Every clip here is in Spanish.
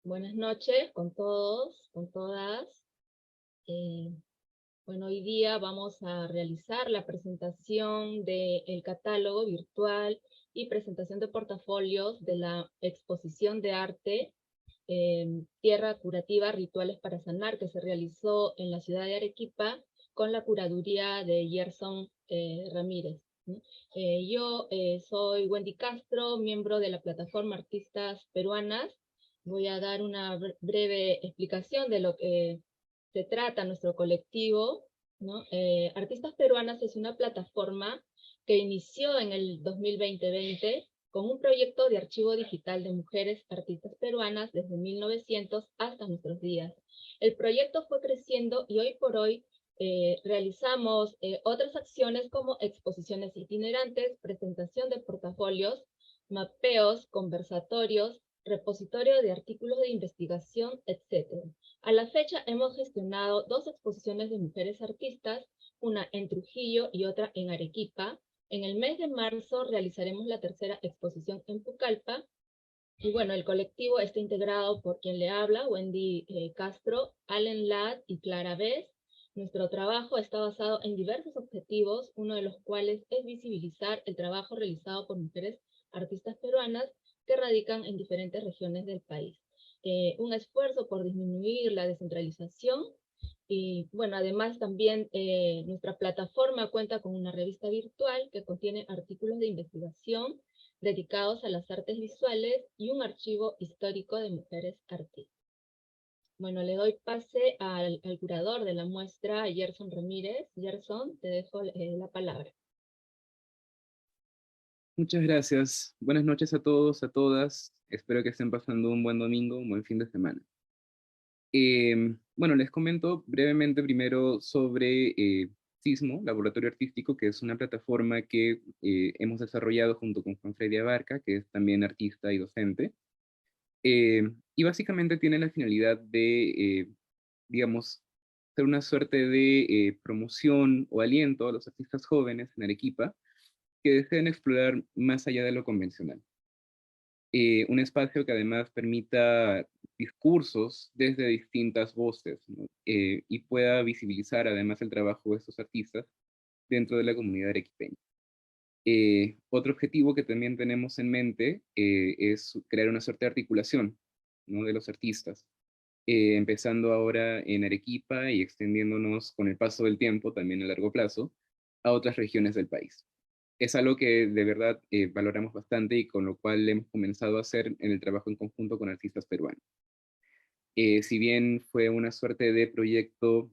Buenas noches con todos, con todas. Eh, bueno, hoy día vamos a realizar la presentación del catálogo virtual y presentación de portafolios de la exposición de arte Tierra Curativa, Rituales para Sanar, que se realizó en la ciudad de Arequipa con la curaduría de Gerson Ramírez, ¿no? Yo soy Wendy Castro, miembro de la plataforma Artistas Peruanas. Voy a dar una breve explicación de lo que se trata nuestro colectivo, ¿no? Artistas Peruanas es una plataforma que inició en el 2020 con un proyecto de archivo digital de mujeres artistas peruanas desde 1900 hasta nuestros días. El proyecto fue creciendo y hoy por hoy realizamos otras acciones como exposiciones itinerantes, presentación de portafolios, mapeos, conversatorios, repositorio de artículos de investigación, etc. A la fecha hemos gestionado 2 exposiciones de mujeres artistas, una en Trujillo y otra en Arequipa. En el mes de marzo realizaremos la tercera exposición en Pucallpa. Y bueno, el colectivo está integrado por quien le habla, Wendy Castro, Allen Ladd y Clara Bess. Nuestro trabajo está basado en diversos objetivos, uno de los cuales es visibilizar el trabajo realizado por mujeres artistas peruanas que radican en diferentes regiones del país. Un esfuerzo por disminuir la descentralización y bueno, además también nuestra plataforma cuenta con una revista virtual que contiene artículos de investigación dedicados a las artes visuales y un archivo histórico de mujeres artistas. Bueno, le doy pase al curador de la muestra, Gerson Ramírez. Gerson, te dejo la palabra. Muchas gracias. Buenas noches a todos, a todas. Espero que estén pasando un buen domingo, un buen fin de semana. Bueno, les comento brevemente primero sobre Sismo, Laboratorio Artístico, que es una plataforma que hemos desarrollado junto con Juan Freddy Abarca, que es también artista y docente. Y básicamente tiene la finalidad de, digamos, ser una suerte de promoción o aliento a los artistas jóvenes en Arequipa que deseen explorar más allá de lo convencional. Un espacio que además permita discursos desde distintas voces, ¿no? Y pueda visibilizar además el trabajo de estos artistas dentro de la comunidad arequipeña. Otro objetivo que también tenemos en mente es crear una suerte de articulación, ¿no?, de los artistas, empezando ahora en Arequipa y extendiéndonos con el paso del tiempo, también a largo plazo, a otras regiones del país. Es algo que de verdad valoramos bastante y con lo cual hemos comenzado a hacer en el trabajo en conjunto con artistas peruanos. Si bien fue una suerte de proyecto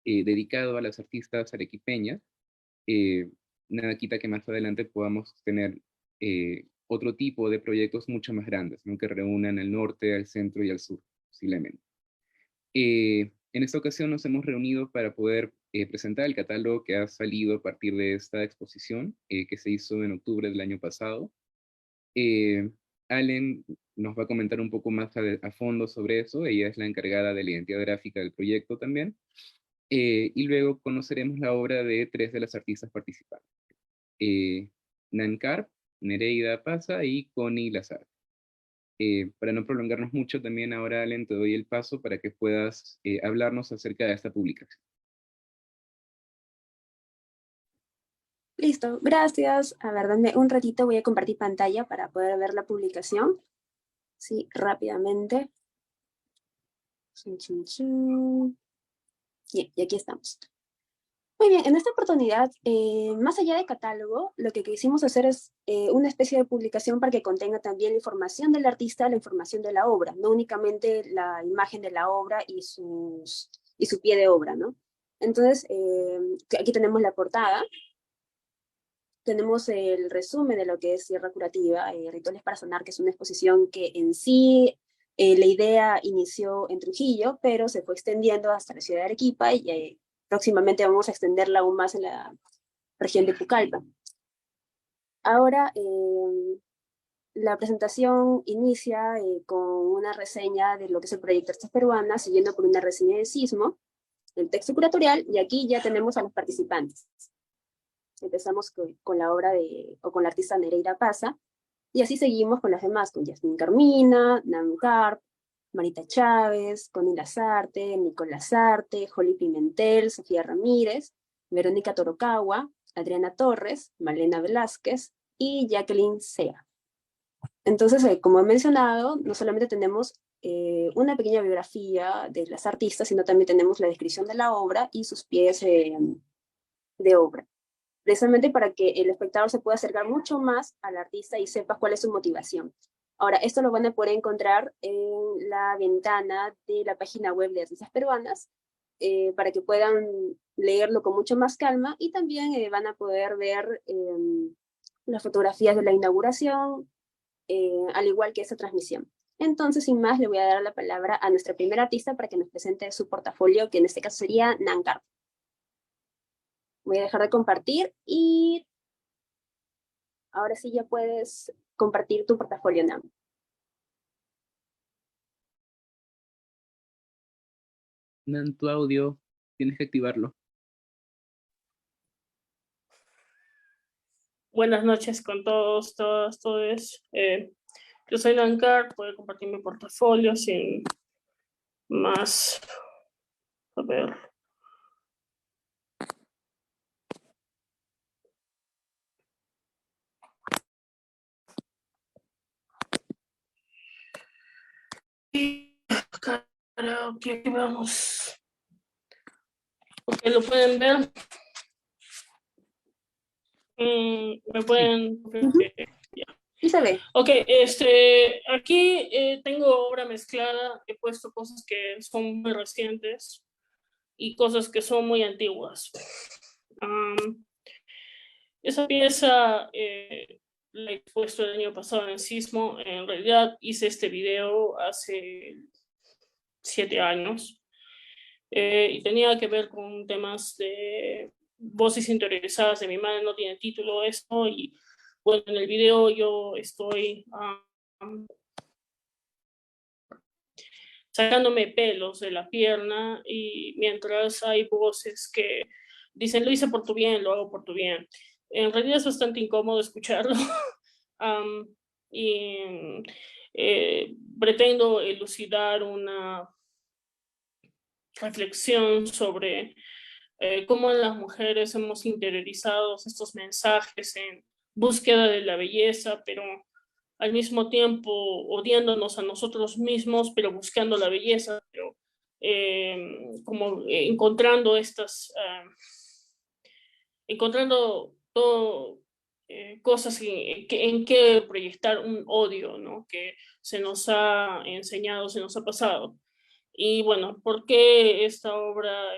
dedicado a las artistas arequipeñas, eh, nada quita que más adelante podamos tener otro tipo de proyectos mucho más grandes, ¿no?, que reúnan al norte, al centro y al sur, posiblemente. En esta ocasión nos hemos reunido para poder presentar el catálogo que ha salido a partir de esta exposición que se hizo en octubre del año pasado. Eh, Allen nos va a comentar un poco más a fondo sobre eso. Ella es la encargada de la identidad gráfica del proyecto también. Y luego conoceremos la obra de 3 de las artistas participantes. Nan Carp, Nereida Paza y Connie Lazar. Para no prolongarnos mucho, también ahora, Allen, te doy el paso para que puedas hablarnos acerca de esta publicación. Listo, gracias. A ver, dame un ratito, voy a compartir pantalla para poder ver la publicación. Sí, rápidamente. Chin, chin, chin. Bien, y aquí estamos. Muy bien, en esta oportunidad, más allá de catálogo, lo que quisimos hacer es una especie de publicación para que contenga también la información del artista, la información de la obra, no únicamente la imagen de la obra y su pie de obra, ¿no? Entonces, aquí tenemos la portada, tenemos el resumen de lo que es Tierra Curativa, Rituales para Sanar, que es una exposición que en sí la idea inició en Trujillo, pero se fue extendiendo hasta la ciudad de Arequipa y próximamente vamos a extenderla aún más en la región de Pucallpa. Ahora, la presentación inicia con una reseña de lo que es el proyecto Artistas Peruanas, siguiendo por una reseña de Sismo, el texto curatorial, y aquí ya tenemos a los participantes. Empezamos con la obra con la artista Nereida Paza, y así seguimos con las demás, con Yasmín Carmina, Nan Carp, Marita Chávez, Connie Lazarte, Nicolás Arte, Joli Pimentel, Sofía Ramírez, Verónica Torokawa, Adriana Torres, Malena Velázquez y Jacqueline Sea. Entonces, como he mencionado, no solamente tenemos una pequeña biografía de las artistas, sino también tenemos la descripción de la obra y sus pies de obra, precisamente para que el espectador se pueda acercar mucho más al artista y sepa cuál es su motivación. Ahora, esto lo van a poder encontrar en la ventana de la página web de Artistas Peruanas, para que puedan leerlo con mucho más calma, y también van a poder ver las fotografías de la inauguración, al igual que esta transmisión. Entonces, sin más, le voy a dar la palabra a nuestra primera artista para que nos presente su portafolio, que en este caso sería Nankar. Voy a dejar de compartir y ahora sí ya puedes compartir tu portafolio, Nam. Nan, tu audio, tienes que activarlo. Buenas noches con todos, todas, todos. Yo soy Nankar, puedo compartir mi portafolio sin más. A ver. Karaoke, vamos. Ok, lo pueden ver. Me pueden. Sí se ve. Ok, aquí tengo obra mezclada, he puesto cosas que son muy recientes y cosas que son muy antiguas. Esa pieza la he puesto el año pasado en Sismo. En realidad hice este video hace 7 años y tenía que ver con temas de voces interiorizadas de mi madre. No tiene título esto, y bueno, en el video yo estoy sacándome pelos de la pierna, y mientras hay voces que dicen, lo hice por tu bien, lo hago por tu bien. En realidad es bastante incómodo escucharlo. Y pretendo elucidar una reflexión sobre cómo las mujeres hemos interiorizado estos mensajes en búsqueda de la belleza, pero al mismo tiempo odiándonos a nosotros mismos, pero buscando la belleza, pero como encontrando encontrando todo, cosas en que proyectar un odio, ¿no? Que se nos ha enseñado, se nos ha pasado. Y bueno, ¿por qué esta obra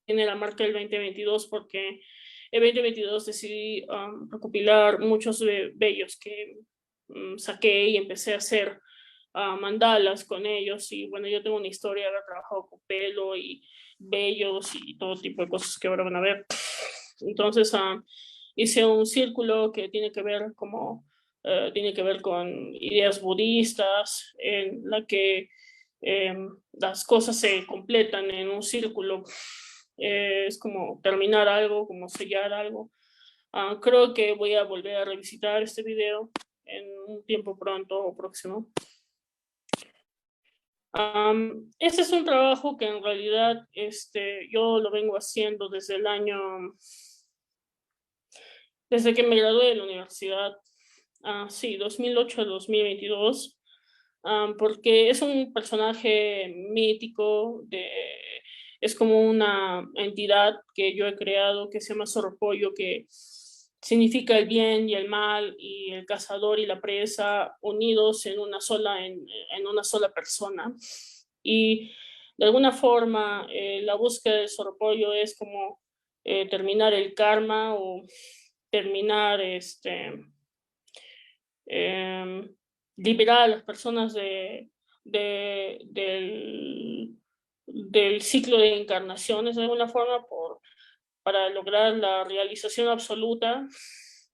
tiene la marca del 2022? Porque el 2022 decidí recopilar muchos bellos que saqué y empecé a hacer mandalas con ellos. Y bueno, yo tengo una historia de haber trabajado con pelo y bellos y todo tipo de cosas que ahora van a ver. Entonces hice un círculo que tiene que ver tiene que ver con ideas budistas, en la que las cosas se completan en un círculo. Es como terminar algo, como sellar algo. Creo que voy a volver a revisitar este video en un tiempo pronto o próximo. Este es un trabajo que en realidad yo lo vengo haciendo desde que me gradué de la universidad, sí, 2008 a 2022, porque es un personaje mítico, es como una entidad que yo he creado que se llama Zorropollo, que significa el bien y el mal, y el cazador y la presa unidos en una sola persona. Y de alguna forma la búsqueda del Zorropollo es como terminar el karma, o terminar liberar a las personas del ciclo de encarnaciones, de alguna forma, para lograr la realización absoluta.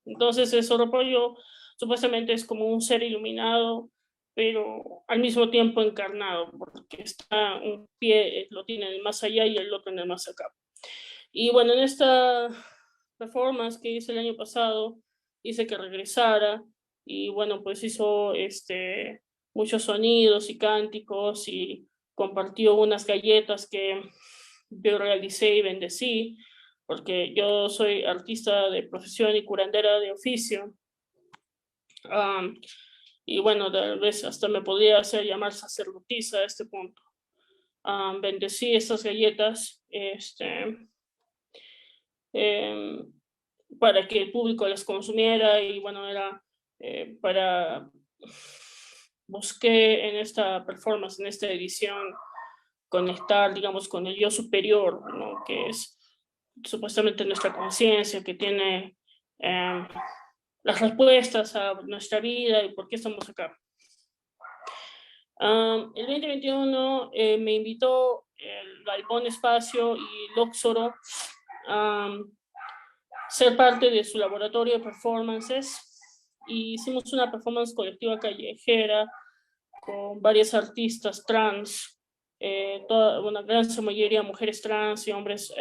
Entonces el Zorropollo supuestamente es como un ser iluminado, pero al mismo tiempo encarnado, porque está un pie lo tiene en el más allá y el otro en el más acá. Y bueno, en esta performance que hice el año pasado, hice que regresara, y bueno, pues hizo muchos sonidos y cánticos y compartió unas galletas que yo realicé y bendecí, porque yo soy artista de profesión y curandera de oficio. Y bueno, tal vez hasta me podría hacer llamar sacerdotisa a este punto. Bendecí estas galletas para que el público las consumiera y bueno, era busqué en esta performance, en esta edición, conectar, digamos, con el yo superior, ¿no? Que es supuestamente nuestra conciencia, que tiene las respuestas a nuestra vida y por qué estamos acá. El 2021 me invitó el Galpón Espacio y Lóxoro a ser parte de su laboratorio de performances y hicimos una performance colectiva callejera con varias artistas trans, toda una gran mayoría mujeres trans y hombres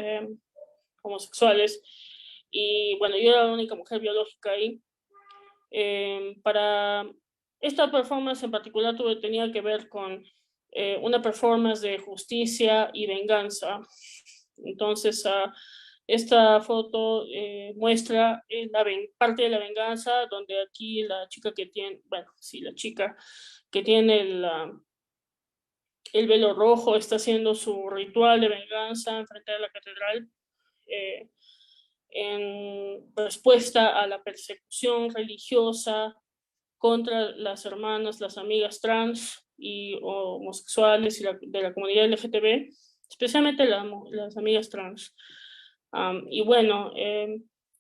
homosexuales, y bueno, yo era la única mujer biológica ahí. Para esta performance en particular tenía que ver con una performance de justicia y venganza. Entonces, esta foto muestra parte de la venganza, donde aquí la chica que tiene, bueno, sí, la chica que tiene el velo rojo está haciendo su ritual de venganza enfrente de la catedral, en respuesta a la persecución religiosa contra las hermanas, las amigas trans y homosexuales y de la comunidad LGTB, especialmente las amigas trans. Y bueno,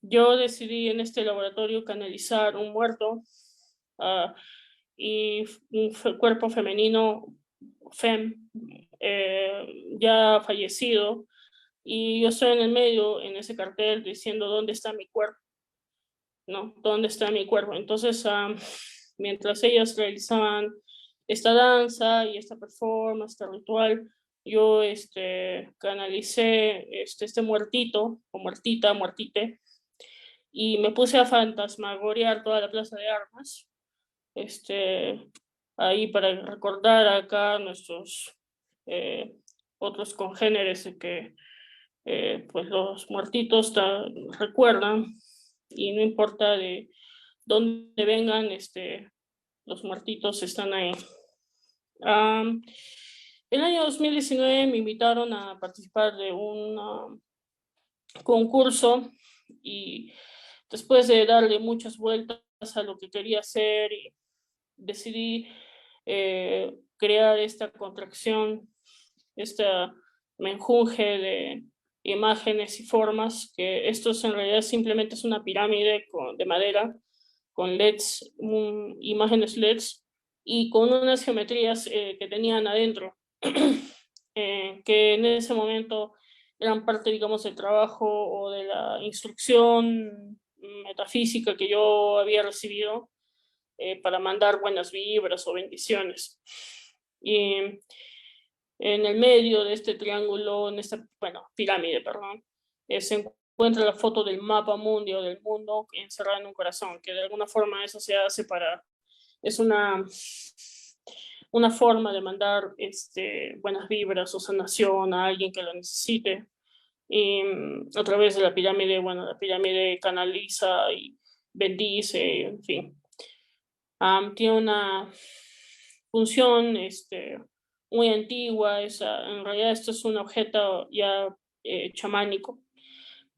yo decidí en este laboratorio canalizar un muerto y un cuerpo femenino, ya fallecido, y yo estoy en el medio, en ese cartel, diciendo ¿dónde está mi cuerpo? ¿No? ¿Dónde está mi cuerpo? Entonces, mientras ellas realizaban esta danza y esta performance, este ritual, yo canalicé este muertito, o muertite, y me puse a fantasmagorear toda la plaza de armas, ahí para recordar acá nuestros otros congéneres que pues los muertitos recuerdan, y no importa de dónde vengan, los muertitos están ahí. El año 2019 me invitaron a participar de un concurso, y después de darle muchas vueltas a lo que quería hacer, decidí crear esta contracción, esta menjunje de imágenes y formas, que esto en realidad simplemente es una pirámide de madera con LEDs, imágenes LEDs, y con unas geometrías que tenían adentro, que en ese momento eran parte, digamos, del trabajo o de la instrucción metafísica que yo había recibido para mandar buenas vibras o bendiciones. Y en el medio de este triángulo, en esta, pirámide, perdón, se encuentra la foto del mapa mundial del mundo encerrado en un corazón, que de alguna forma eso se hace es una forma de mandar buenas vibras o sanación a alguien que lo necesite. Y a través de la pirámide, la pirámide canaliza y bendice, en fin. Tiene una función muy antigua, en realidad esto es un objeto ya chamánico,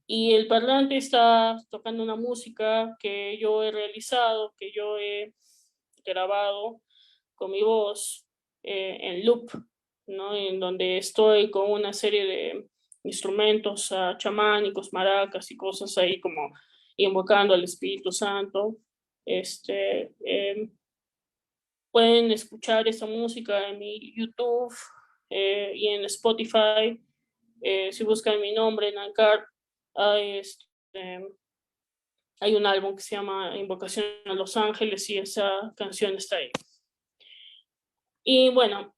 y el parlante está tocando una música que yo he realizado, que yo he grabado con mi voz en loop, ¿no? En donde estoy con una serie de instrumentos chamánicos, maracas y cosas ahí, como invocando al Espíritu Santo. Pueden escuchar esta música en mi YouTube y en Spotify. Si buscan mi nombre en Anchor, hay un álbum que se llama Invocación a Los Ángeles, y esa canción está ahí. Y bueno,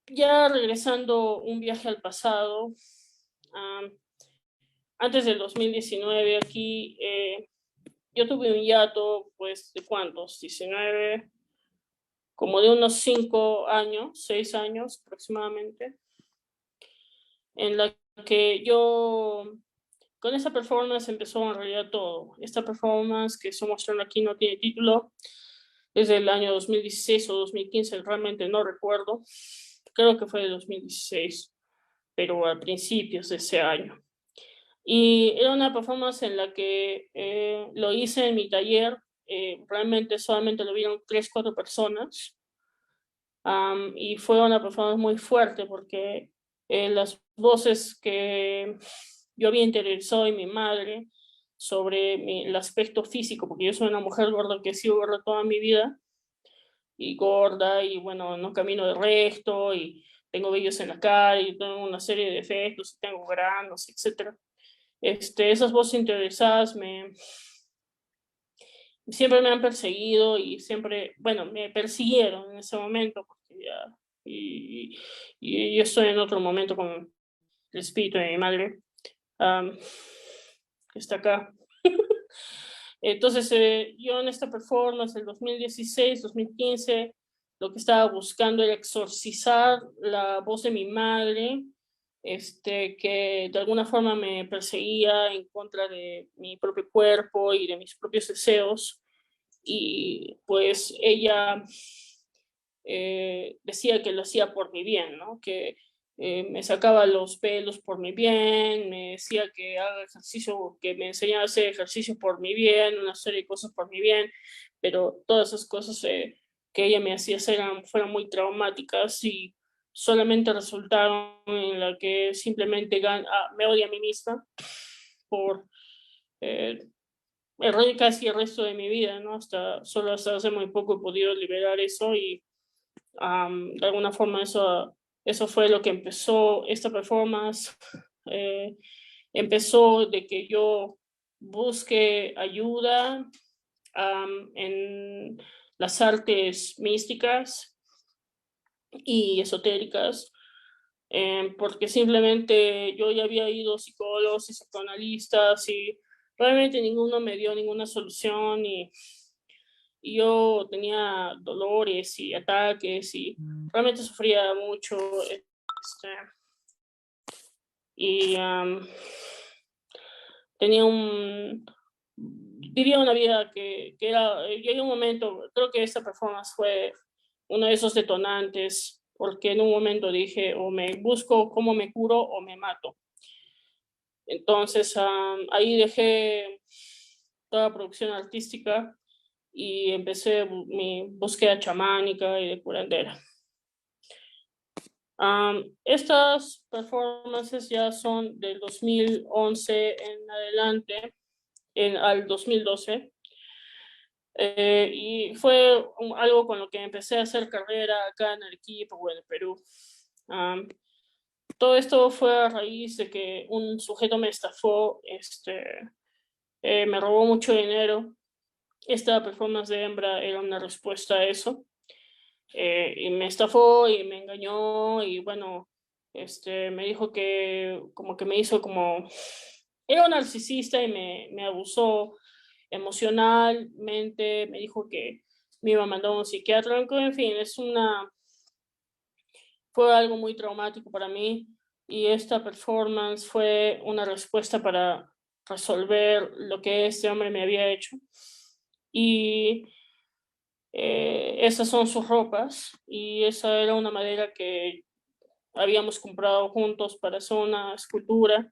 ya regresando un viaje al pasado, antes del 2019 aquí, yo tuve un hiato, pues, ¿de cuántos? 19, como de unos 5 años, 6 años aproximadamente, en la que yo, con esa performance empezó en realidad todo. Esta performance que estoy mostrando aquí no tiene título, es del año 2016 o 2015, realmente no recuerdo, creo que fue de 2016, pero a principios de ese año. Y era una performance en la que lo hice en mi taller, realmente solamente lo vieron 3, 4 personas, y fue una performance muy fuerte porque las voces que yo había interiorizado en mi madre sobre el aspecto físico, porque yo soy una mujer gorda que he sido gorda toda mi vida, y gorda, y bueno, no camino de recto, y tengo vellos en la cara, y tengo una serie de defectos, y tengo granos, etc. Esas voces interiorizadas siempre me han perseguido y siempre, bueno, me persiguieron en ese momento, porque ya, y yo estoy en otro momento con el espíritu de mi madre, que está acá. Entonces, yo en esta performance del 2016, 2015, lo que estaba buscando era exorcizar la voz de mi madre, que de alguna forma me perseguía en contra de mi propio cuerpo y de mis propios deseos. Y pues ella decía que lo hacía por mi bien, ¿no? Que me sacaba los pelos por mi bien, me decía que haga ejercicio, que me enseñaba a hacer ejercicio por mi bien, una serie de cosas por mi bien, pero todas esas cosas que ella me hacía hacer fueron muy traumáticas y solamente resultaron en la que simplemente me odia a mí misma por casi el resto de mi vida, ¿no? Solo hasta hace muy poco he podido liberar eso y de alguna forma eso fue lo que empezó esta performance. Empezó de que yo busque ayuda en las artes místicas y esotéricas, porque simplemente yo ya había ido a psicólogos y psicoanalistas y realmente ninguno me dio ninguna solución y yo tenía dolores y ataques y realmente sufría mucho, y tenía vivía una vida que era, llegué a un momento, creo que esta performance fue uno de esos detonantes, porque en un momento dije, o me busco cómo me curo o me mato. Entonces ahí dejé toda producción artística y empecé mi búsqueda chamánica y de curandera. Estas performances ya son del 2011 en adelante, al 2012, y fue algo con lo que empecé a hacer carrera acá en Arequipa o en el Perú. Todo esto fue a raíz de que un sujeto me estafó, me robó mucho dinero. Esta performance de hembra era una respuesta a eso. Y me estafó y me engañó y bueno, me dijo que como que me hizo como, era un narcisista y me abusó emocionalmente, me dijo que me iba a mandar a un psiquiatra, en fin, fue algo muy traumático para mí y esta performance fue una respuesta para resolver lo que este hombre me había hecho. Y esas son sus ropas y esa era una madera que habíamos comprado juntos para hacer una escultura.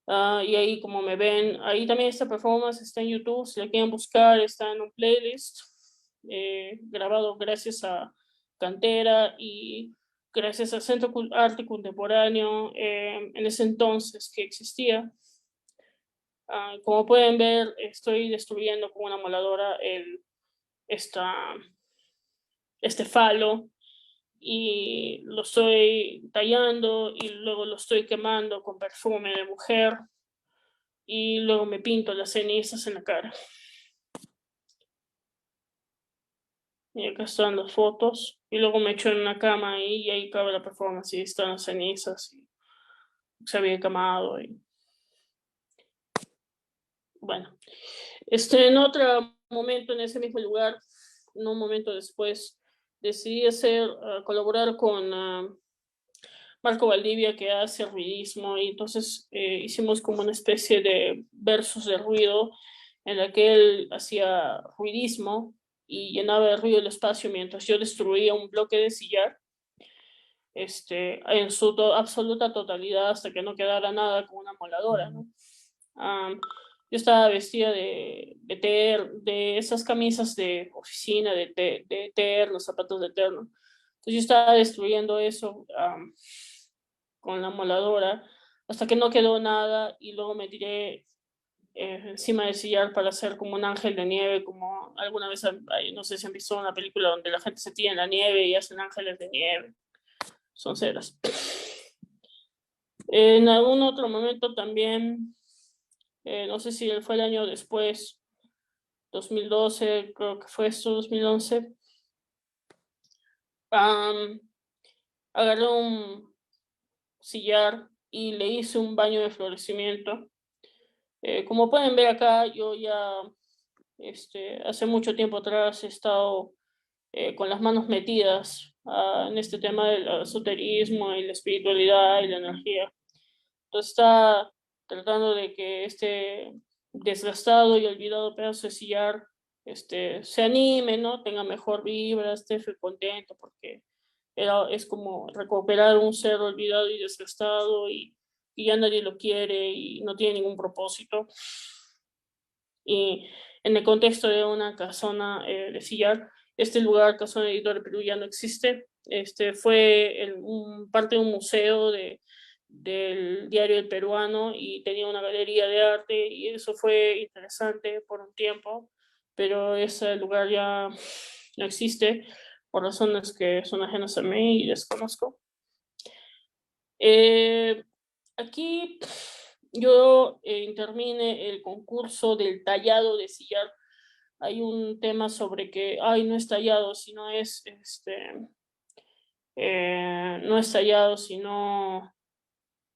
Y ahí como me ven, ahí también esta performance está en YouTube, si la quieren buscar, está en un playlist grabado gracias a Cantera y gracias al Centro Arte Contemporáneo en ese entonces que existía. Como pueden ver, estoy destruyendo con una moladora este falo y lo estoy tallando y luego lo estoy quemando con perfume de mujer y luego me pinto las cenizas en la cara. Y acá están las fotos y luego me echo en una cama y ahí cabe la performance y están las cenizas y se había quemado y bueno, en otro momento en ese mismo lugar en un momento después, decidí colaborar con Marco Valdivia, que hace ruidismo, y entonces hicimos como una especie de versos de ruido en la que él hacía ruidismo y llenaba de ruido el espacio mientras yo destruía un bloque de sillar en su absoluta totalidad hasta que no quedara nada con una moladora, ¿no? Yo estaba vestida de esas camisas de oficina, de terno, zapatos de terno. Entonces yo estaba destruyendo eso con la moladora hasta que no quedó nada y luego me tiré encima del sillar para hacer como un ángel de nieve, como alguna vez, no sé si han visto una película donde la gente se tira en la nieve y hacen ángeles de nieve. Son ceras. En algún otro momento también, no sé si fue el año después, 2012, creo que fue esto, 2011, agarré un sillar y le hice un baño de florecimiento. Como pueden ver acá, yo ya hace mucho tiempo atrás he estado con las manos metidas en este tema del esoterismo y la espiritualidad y la energía. Entonces está tratando de que este desgastado y olvidado pedazo de sillar se anime, ¿no? Tenga mejor vibra, esté contento, porque es como recuperar un ser olvidado y desgastado y ya nadie lo quiere y no tiene ningún propósito. Y en el contexto de una casona de sillar, este lugar, Casona Editor de Perú, ya no existe. Fue parte de un museo del diario El Peruano y tenía una galería de arte y eso fue interesante por un tiempo, pero ese lugar ya no existe por razones que son ajenas a mí y desconozco. Aquí yo intervine el concurso del tallado de sillar. Hay un tema sobre que, no es tallado, sino no es tallado, sino,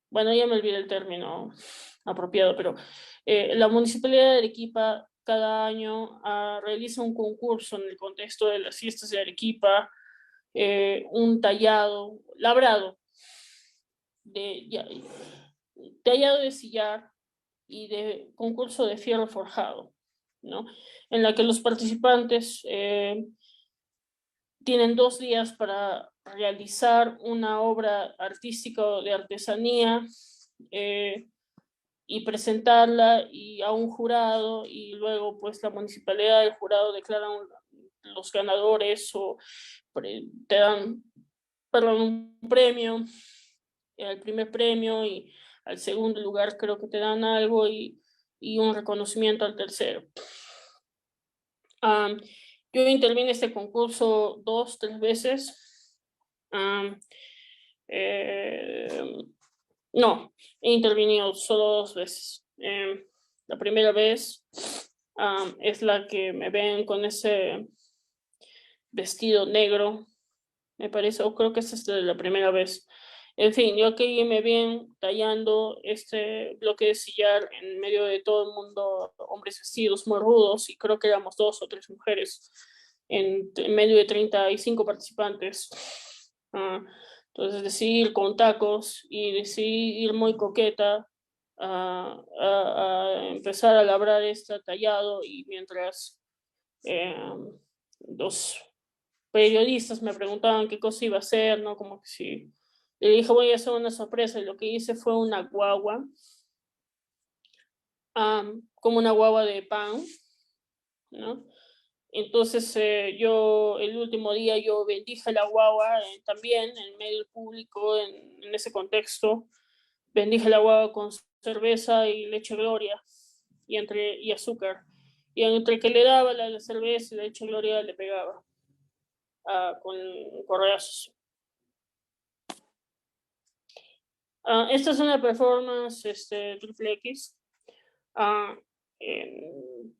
bueno, ya me olvidé el término apropiado, pero la Municipalidad de Arequipa cada año realiza un concurso en el contexto de las fiestas de Arequipa, un tallado, labrado, tallado de sillar y de concurso de fierro forjado, ¿no? En la que los participantes tienen 2 días para realizar una obra artística o de artesanía y presentarla a un jurado, y luego pues la municipalidad y el jurado declaran los ganadores o te dan un premio, el primer premio, y al segundo lugar creo que te dan algo y un reconocimiento al tercero. Yo intervine en este concurso 2, 3 veces. No, he intervenido solo 2 veces. La primera vez es la que me ven con ese vestido negro, me parece, o creo que es la primera vez. En fin, yo aquí me ven tallando este bloque de sillar en medio de todo el mundo, hombres vestidos muy rudos, y creo que éramos 2 o 3 mujeres en medio de 35 participantes. Entonces decidí ir con tacos y decidí ir muy coqueta a empezar a labrar este tallado, y mientras los periodistas me preguntaban qué cosa iba a hacer, ¿no? Como que si le dije voy a hacer una sorpresa, y lo que hice fue una guagua, como una guagua de pan, ¿no? Entonces yo el último día yo bendije la guagua también en medio del público, en ese contexto, bendije la guagua con cerveza y leche Gloria y azúcar, y entre que le daba la cerveza y la leche Gloria le pegaba con correazos. Esta es una performance triple X,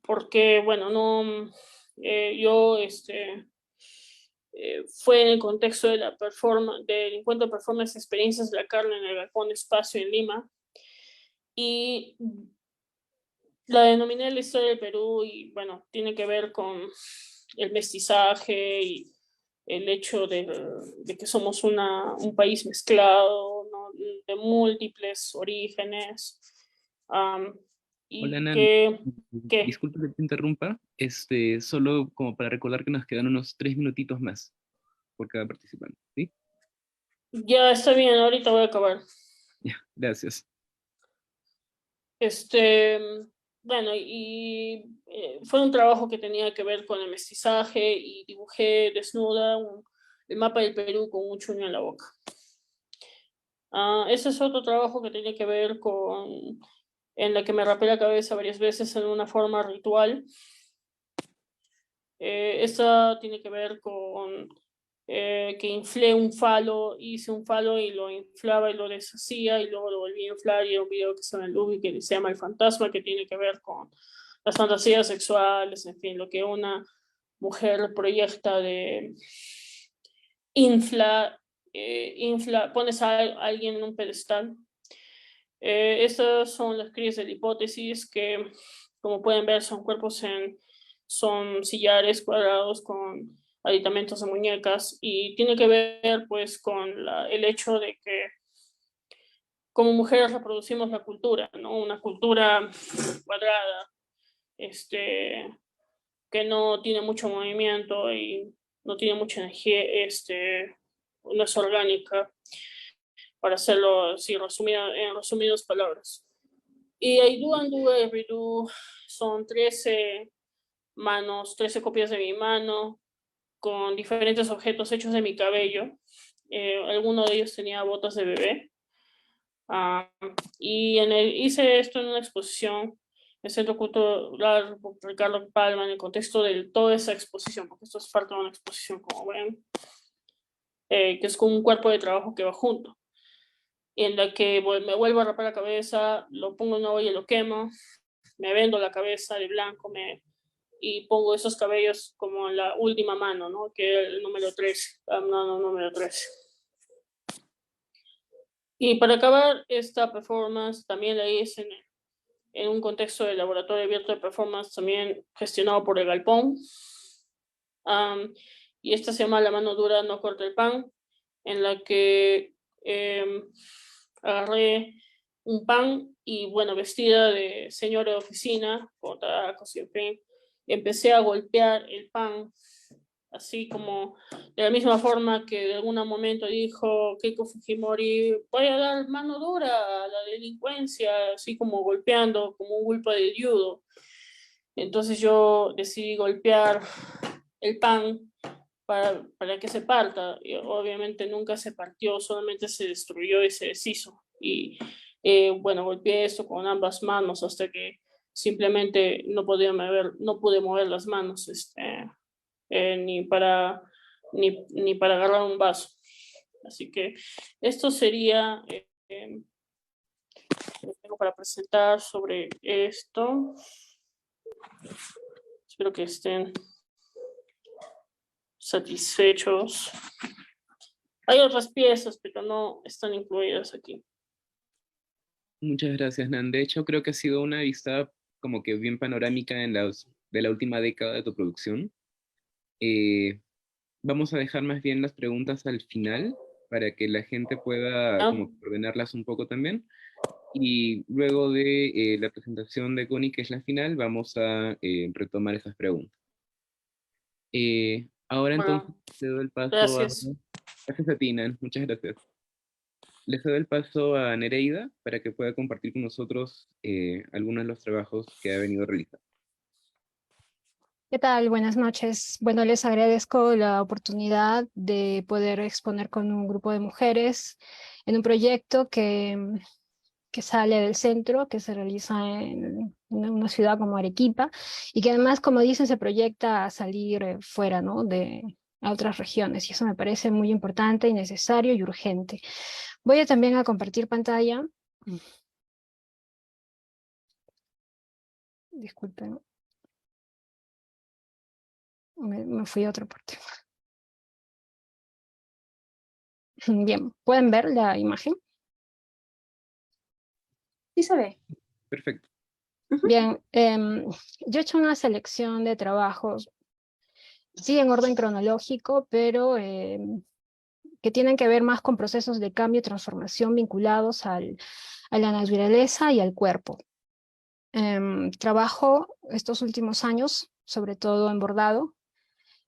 porque, bueno, no, yo, fue en el contexto de del encuentro de performance Experiencias de la Carne en el Galpón Espacio en Lima, y la denominé la historia del Perú, y bueno, tiene que ver con el mestizaje y el hecho de que somos un país mezclado, ¿no? De múltiples orígenes. Y Hola, Nan. que, Disculpa que te interrumpa. Solo como para recordar que nos quedan unos 3 minutitos más por cada participante, ¿sí? ya está bien, ahorita voy a acabar. Ya, gracias. Bueno, fue un trabajo que tenía que ver con el mestizaje y dibujé desnuda el mapa del Perú con un chuño en la boca. Ese es otro trabajo que tiene que ver en la que me rapé la cabeza varias veces en una forma ritual. Esta tiene que ver con que inflé un falo, hice un falo y lo inflaba y lo deshacía y luego lo volví a inflar, y era un video que está en el Lubi que se llama El Fantasma, que tiene que ver con las fantasías sexuales, en fin, lo que una mujer proyecta de pones a alguien en un pedestal. Estas son las crías de la hipótesis que, como pueden ver, son sillares cuadrados con aditamentos de muñecas, y tiene que ver pues con el hecho de que como mujeres reproducimos la cultura, ¿no? Una cultura cuadrada, que no tiene mucho movimiento y no tiene mucha energía, no es orgánica, para hacerlo así en resumidas palabras. Y I do and do every do son 13 manos, 13 copias de mi mano, con diferentes objetos hechos de mi cabello. Alguno de ellos tenía botas de bebé. Y hice esto en una exposición en el Centro Cultural Ricardo Palma, en el contexto de toda esa exposición, porque esto es parte de una exposición, como ven, que es como un cuerpo de trabajo que va junto, en la que me vuelvo a rapar la cabeza, lo pongo en una olla y lo quemo, me vendo la cabeza de blanco, y pongo esos cabellos como en la última mano, ¿no? Que es el número 13, número 13. Y para acabar esta performance, también la hice en un contexto de laboratorio abierto de performance, también gestionado por el Galpón. Y esta se llama La mano dura no corta el pan, en la que agarré un pan y, bueno, vestida de señora de oficina, con tacos y en fin, empecé a golpear el pan, así como de la misma forma que de algún momento dijo Keiko Fujimori: voy a dar mano dura a la delincuencia, así como golpeando, como un golpe de judo. Entonces yo decidí golpear el pan para que se parta, y obviamente nunca se partió, solamente se destruyó y se deshizo. Y bueno, golpeé esto con ambas manos hasta que simplemente no pude mover las manos, ni para agarrar un vaso. Así que esto sería lo que tengo para presentar sobre esto. Espero que estén satisfechos. Hay otras piezas, pero no están incluidas aquí. Muchas gracias, Nan. De hecho, creo que ha sido una vista como que bien panorámica de la última década de tu producción. Vamos a dejar más bien las preguntas al final para que la gente pueda ¿Ah? como ordenarlas un poco también. Y luego de la presentación de Connie, que es la final, vamos a retomar esas preguntas. Ahora entonces Bueno, le doy el paso a... gracias. Gracias a ti, Nan. Muchas gracias. Les doy el paso a Nereida para que pueda compartir con nosotros algunos de los trabajos que ha venido realizando. ¿Qué tal? Buenas noches. Bueno, les agradezco la oportunidad de poder exponer con un grupo de mujeres en un proyecto que sale del centro, que se realiza en una ciudad como Arequipa, y que además, como dicen, se proyecta a salir fuera, ¿no? A otras regiones, y eso me parece muy importante y necesario y urgente. Voy también a compartir pantalla. Disculpen. Me fui a otra parte. Bien, ¿pueden ver la imagen? Sí se ve. Perfecto. Bien, yo he hecho una selección de trabajos sí en orden cronológico, pero que tienen que ver más con procesos de cambio y transformación vinculados a la naturaleza y al cuerpo. Trabajo estos últimos años, sobre todo en bordado,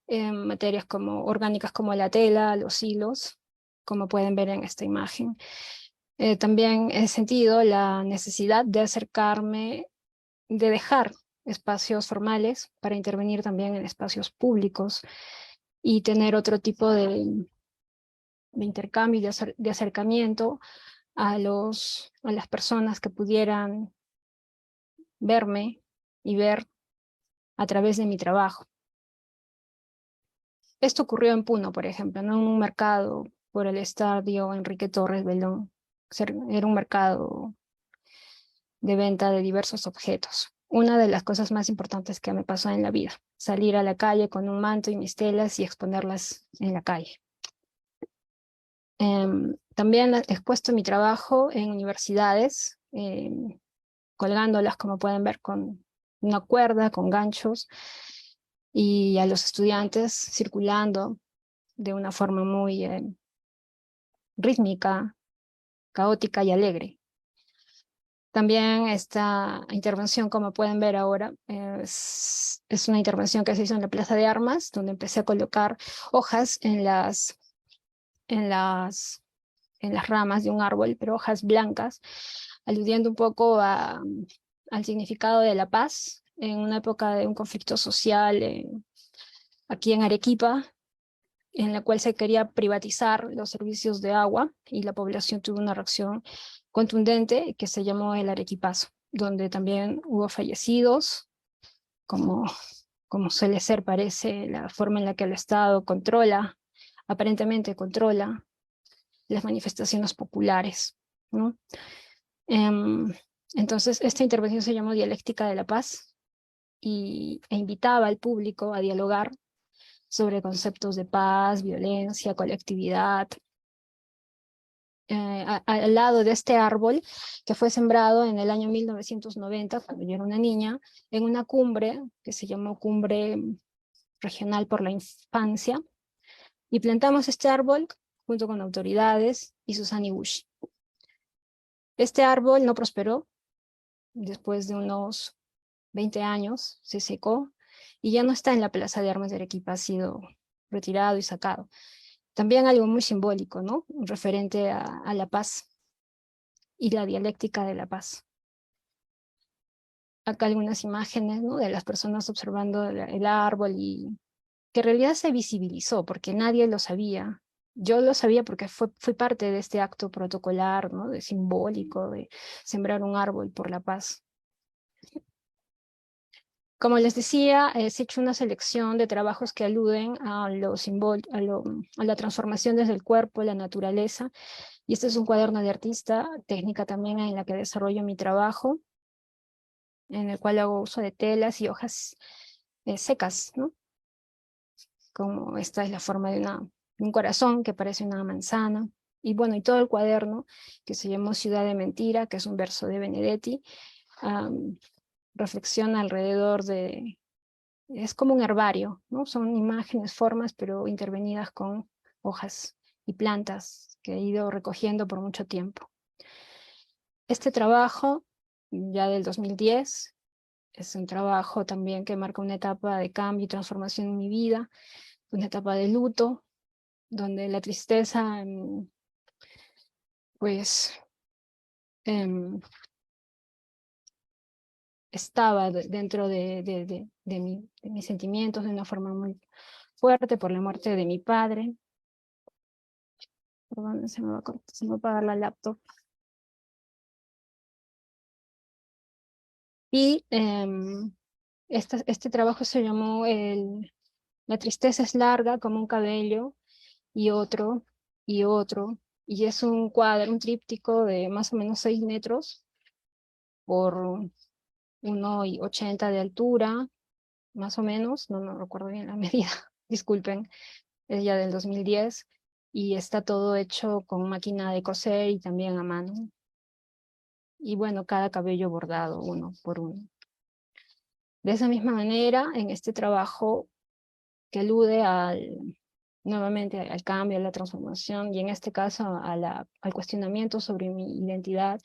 en materias como orgánicas como la tela, los hilos, como pueden ver en esta imagen. También he sentido la necesidad de acercarme, de dejar espacios formales para intervenir también en espacios públicos y tener otro tipo de intercambio y de acercamiento a las personas que pudieran verme y ver a través de mi trabajo. Esto ocurrió en Puno, por ejemplo, ¿no? En un mercado por el estadio Enrique Torres Belón. Era un mercado de venta de diversos objetos. Una de las cosas más importantes que me pasó en la vida, salir a la calle con un manto y mis telas y exponerlas en la calle. También he expuesto mi trabajo en universidades, colgándolas, como pueden ver, con una cuerda, con ganchos, y a los estudiantes circulando de una forma muy rítmica, caótica y alegre. También esta intervención, como pueden ver ahora, es una intervención que se hizo en la Plaza de Armas, donde empecé a colocar hojas en las ramas de un árbol, pero hojas blancas, aludiendo un poco al significado de la paz en una época de un conflicto social aquí en Arequipa, en la cual se quería privatizar los servicios de agua y la población tuvo una reacción contundente que se llamó el Arequipazo, donde también hubo fallecidos, como suele ser, parece, la forma en la que el Estado aparentemente controla las manifestaciones populares, ¿no? Entonces, esta intervención se llamó Dialéctica de la Paz e invitaba al público a dialogar sobre conceptos de paz, violencia, colectividad, al lado de este árbol que fue sembrado en el año 1990, cuando yo era una niña, en una cumbre que se llamó Cumbre Regional por la Infancia, y plantamos este árbol junto con autoridades y Susani Bush. Este árbol no prosperó, después de unos 20 años se secó y ya no está en la Plaza de Armas de Arequipa, ha sido retirado y sacado. También algo muy simbólico, ¿no? Referente a la paz y la dialéctica de la paz. Acá algunas imágenes, ¿no? De las personas observando el árbol y que en realidad se visibilizó porque nadie lo sabía. Yo lo sabía porque fui parte de este acto protocolar, ¿no? De simbólico, de sembrar un árbol por la paz. Como les decía, he hecho una selección de trabajos que aluden a la transformación desde el cuerpo, la naturaleza, y este es un cuaderno de artista, técnica también en la que desarrollo mi trabajo, en el cual hago uso de telas y hojas secas, ¿no? Como esta es la forma de un corazón que parece una manzana, y bueno, y todo el cuaderno que se llamó Ciudad de Mentira, que es un verso de Benedetti, reflexiona alrededor es como un herbario, ¿no? Son imágenes, formas, pero intervenidas con hojas y plantas que he ido recogiendo por mucho tiempo. Este trabajo, ya del 2010, es un trabajo también que marca una etapa de cambio y transformación en mi vida, una etapa de luto, donde la tristeza, pues, estaba dentro de mis sentimientos de una forma muy fuerte por la muerte de mi padre. Perdón, se me va a apagar la laptop. Y este trabajo se llamó La tristeza es larga como un cabello, y otro, y otro. Y es un cuadro, un tríptico de más o menos 6 metros por 1,80 de altura, más o menos, no recuerdo bien la medida, disculpen, es ya del 2010, y está todo hecho con máquina de coser y también a mano. Y bueno, cada cabello bordado uno por uno. De esa misma manera, en este trabajo que alude nuevamente al cambio, a la transformación, y en este caso al cuestionamiento sobre mi identidad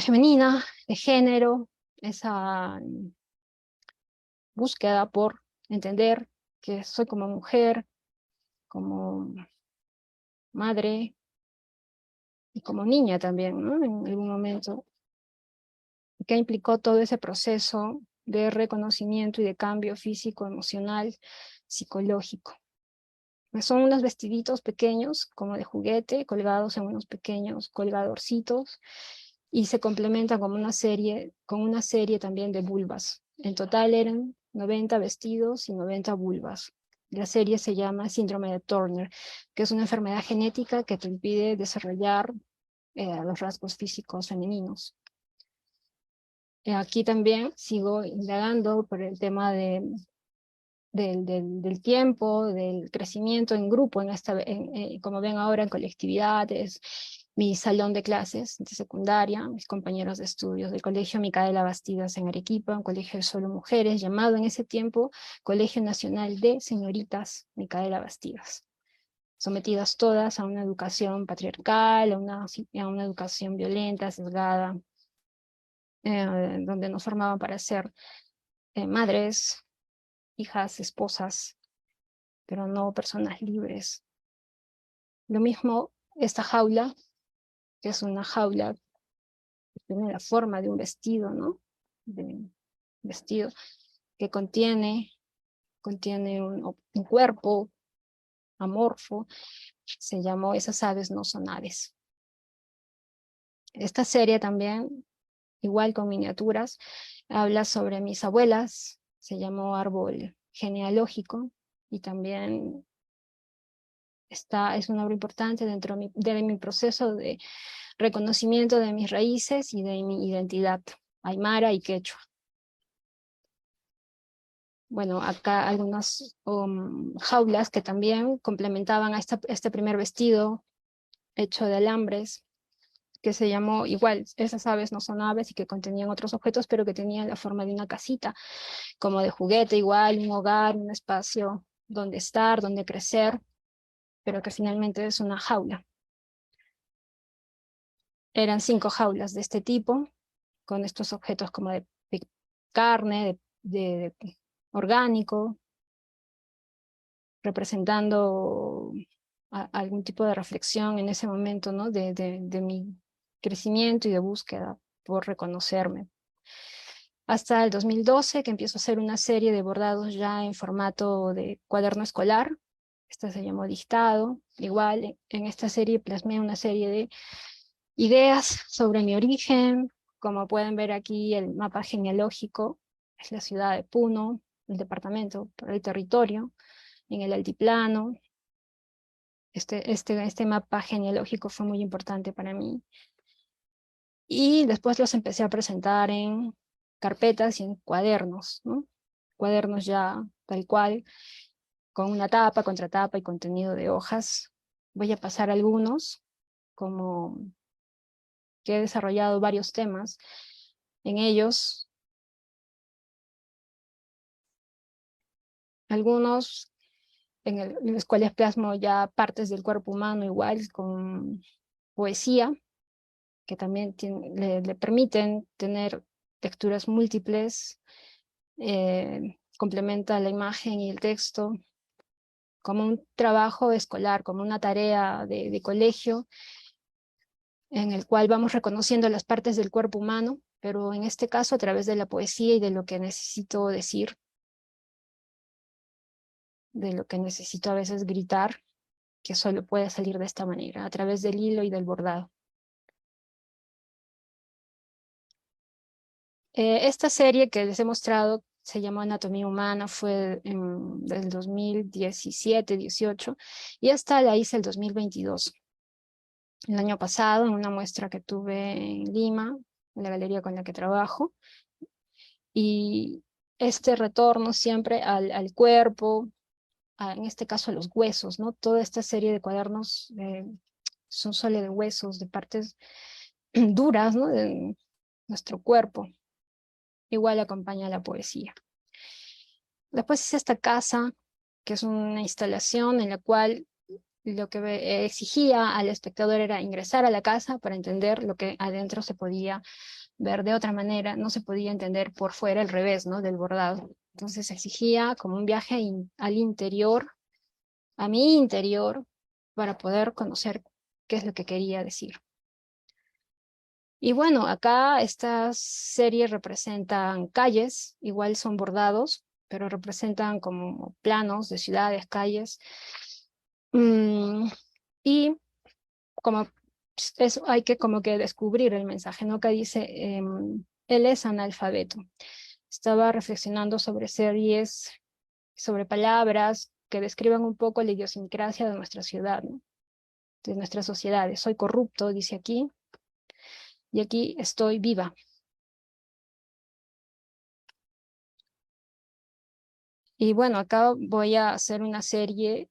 femenina, de género, esa búsqueda por entender que soy como mujer, como madre y como niña también, ¿no? En algún momento, que implicó todo ese proceso de reconocimiento y de cambio físico, emocional, psicológico. Son unos vestiditos pequeños, como de juguete, colgados en unos pequeños colgadorcitos, y se complementan con una serie también de vulvas. En total eran 90 vestidos y 90 vulvas. La serie se llama Síndrome de Turner, que es una enfermedad genética que te impide desarrollar los rasgos físicos femeninos. Aquí también sigo indagando por el tema del tiempo, del crecimiento en grupo, como ven ahora en colectividades, mi salón de clases de secundaria, mis compañeros de estudios del Colegio Micaela Bastidas en Arequipa, un colegio de solo mujeres, llamado en ese tiempo Colegio Nacional de Señoritas Micaela Bastidas, sometidas todas a una educación patriarcal, a una educación violenta, sesgada, donde nos formaban para ser madres, hijas, esposas, pero no personas libres. Lo mismo esta jaula, que es una jaula que tiene la forma de un vestido, ¿no? De un vestido que contiene un cuerpo amorfo, se llamó Esas aves no son aves. Esta serie también, igual con miniaturas, habla sobre mis abuelas, se llamó Árbol Genealógico, y también es una obra importante dentro de mi proceso de reconocimiento de mis raíces y de mi identidad aymara y quechua. Bueno, acá algunas jaulas que también complementaban a este primer vestido hecho de alambres, que se llamó igual, Esas aves no son aves, y que contenían otros objetos, pero que tenían la forma de una casita, como de juguete igual, un hogar, un espacio donde estar, donde crecer, pero que finalmente es una jaula. Eran 5 jaulas de este tipo, con estos objetos como de carne, de orgánico, representando algún tipo de reflexión en ese momento, ¿no? de mi crecimiento y de búsqueda por reconocerme. Hasta el 2012, que empiezo a hacer una serie de bordados ya en formato de cuaderno escolar. Esta se llamó Dictado. Igual, en esta serie plasmé una serie de ideas sobre mi origen. Como pueden ver aquí, el mapa genealógico es la ciudad de Puno, el departamento, el territorio, en el altiplano. Este mapa genealógico fue muy importante para mí. Y después los empecé a presentar en carpetas y en cuadernos, ¿no? Cuadernos ya tal cual, con una tapa, contratapa y contenido de hojas. Voy a pasar algunos, como que he desarrollado varios temas en ellos. Algunos en los cuales plasmo ya partes del cuerpo humano igual, con poesía, que también le permiten tener lecturas múltiples, complementa la imagen y el texto, como un trabajo escolar, como una tarea de colegio, en el cual vamos reconociendo las partes del cuerpo humano, pero en este caso a través de la poesía y de lo que necesito decir, de lo que necesito a veces gritar, que solo puede salir de esta manera, a través del hilo y del bordado. Esta serie que les he mostrado se llamó Anatomía Humana, fue del 2017-18, y esta la hice el 2022. El año pasado, en una muestra que tuve en Lima, en la galería con la que trabajo, y este retorno siempre al cuerpo, en este caso a los huesos, ¿no? Toda esta serie de cuadernos son solo de huesos, de partes duras, ¿no? De nuestro cuerpo. Igual acompaña la poesía. Después hice esta casa que es una instalación en la cual lo que exigía al espectador era ingresar a la casa para entender lo que adentro se podía ver de otra manera, no se podía entender por fuera al revés, ¿no? Del bordado. Entonces exigía como un viaje al interior, a mi interior, para poder conocer qué es lo que quería decir. Y bueno, acá estas series representan calles, igual son bordados, pero representan como planos de ciudades, calles. Y como eso hay que como que descubrir el mensaje, ¿no? Que dice, él es analfabeto. Estaba reflexionando sobre series, sobre palabras que describan un poco la idiosincrasia de nuestra ciudad, ¿no? De nuestras sociedades. Soy corrupto, dice aquí, y aquí estoy viva. Y bueno, acá voy a hacer una serie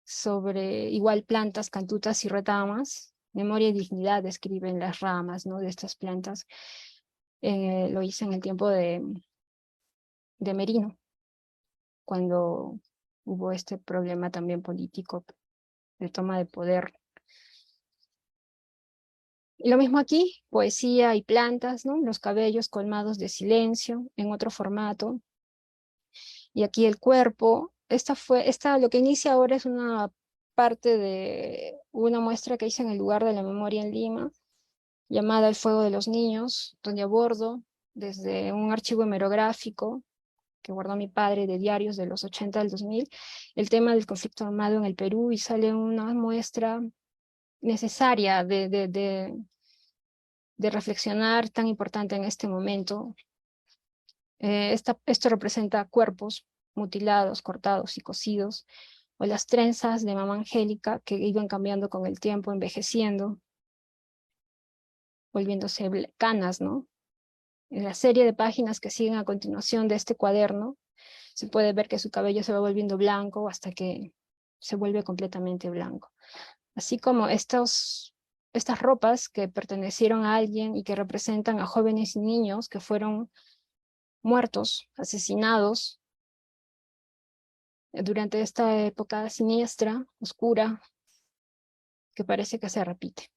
sobre igual plantas, cantutas y retamas. Memoria y dignidad describen las ramas, ¿no? De estas plantas. Lo hice en el tiempo de Merino, cuando hubo este problema también político de toma de poder. Y lo mismo aquí, poesía y plantas, ¿no? Los cabellos colmados de silencio, en otro formato. Y aquí el cuerpo. Lo que inicia ahora es una parte de una muestra que hice en el lugar de la memoria en Lima, llamada El fuego de los niños, donde abordo desde un archivo hemerográfico que guardó mi padre de diarios de los 80 al 2000, el tema del conflicto armado en el Perú, y sale una muestra necesaria de reflexionar, tan importante en este momento. Esto representa cuerpos mutilados, cortados y cosidos, o las trenzas de mamá Angélica que iban cambiando con el tiempo, envejeciendo, volviéndose canas, ¿no? En la serie de páginas que siguen a continuación de este cuaderno, se puede ver que su cabello se va volviendo blanco hasta que se vuelve completamente blanco. Así como estas ropas que pertenecieron a alguien y que representan a jóvenes y niños que fueron muertos, asesinados durante esta época siniestra, oscura, que parece que se repite.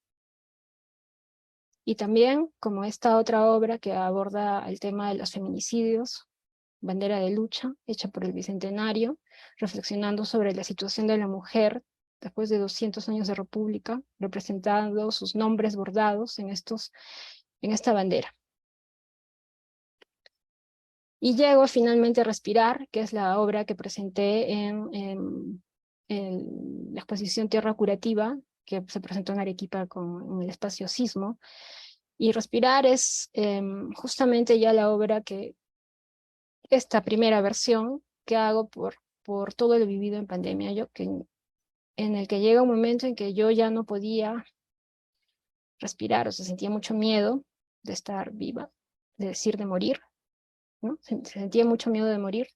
Y también como esta otra obra que aborda el tema de los feminicidios, Bandera de Lucha, hecha por el Bicentenario, reflexionando sobre la situación de la mujer después de 200 años de república, representando sus nombres bordados en esta bandera. Y llego finalmente a Respirar, que es la obra que presenté en la exposición Tierra Curativa, que se presentó en Arequipa en el espacio Sismo. Y Respirar es justamente ya la obra esta primera versión que hago por todo lo vivido en pandemia, en el que llega un momento en que yo ya no podía respirar, o sea, sentía mucho miedo de estar viva, de morir, ¿no? Sentía mucho miedo de morir,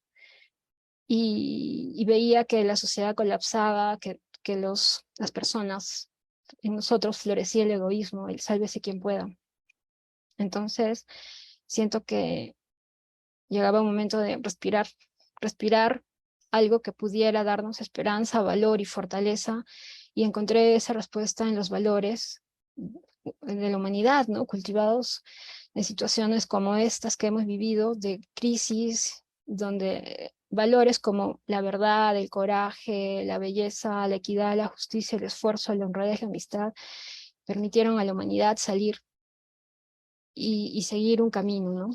y veía que la sociedad colapsaba, que las personas, en nosotros florecía el egoísmo, el sálvese quien pueda. Entonces, siento que llegaba un momento de respirar algo que pudiera darnos esperanza, valor y fortaleza, y encontré esa respuesta en los valores de la humanidad, ¿no? Cultivados en situaciones como estas que hemos vivido, de crisis, donde valores como la verdad, el coraje, la belleza, la equidad, la justicia, el esfuerzo, la honradez, la amistad, permitieron a la humanidad salir y seguir un camino, ¿no?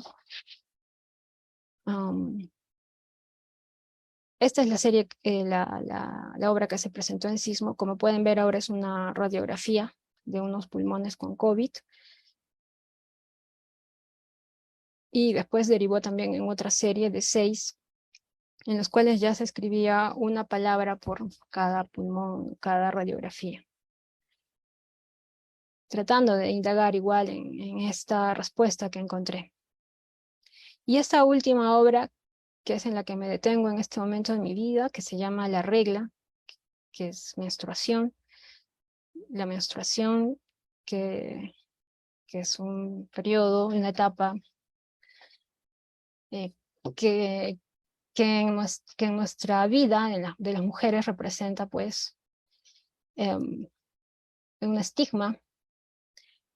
Esta es la serie, la obra que se presentó en Sismo. Como pueden ver, ahora es una radiografía de unos pulmones con COVID. Y después derivó también en otra serie de 6, en los cuales ya se escribía una palabra por cada pulmón, cada radiografía, tratando de indagar igual en esta respuesta que encontré. Y esta última obra, que es en la que me detengo en este momento de mi vida, que se llama La Regla, que es menstruación. La menstruación que es un periodo, una etapa que que en nuestra vida de las mujeres representa pues un estigma,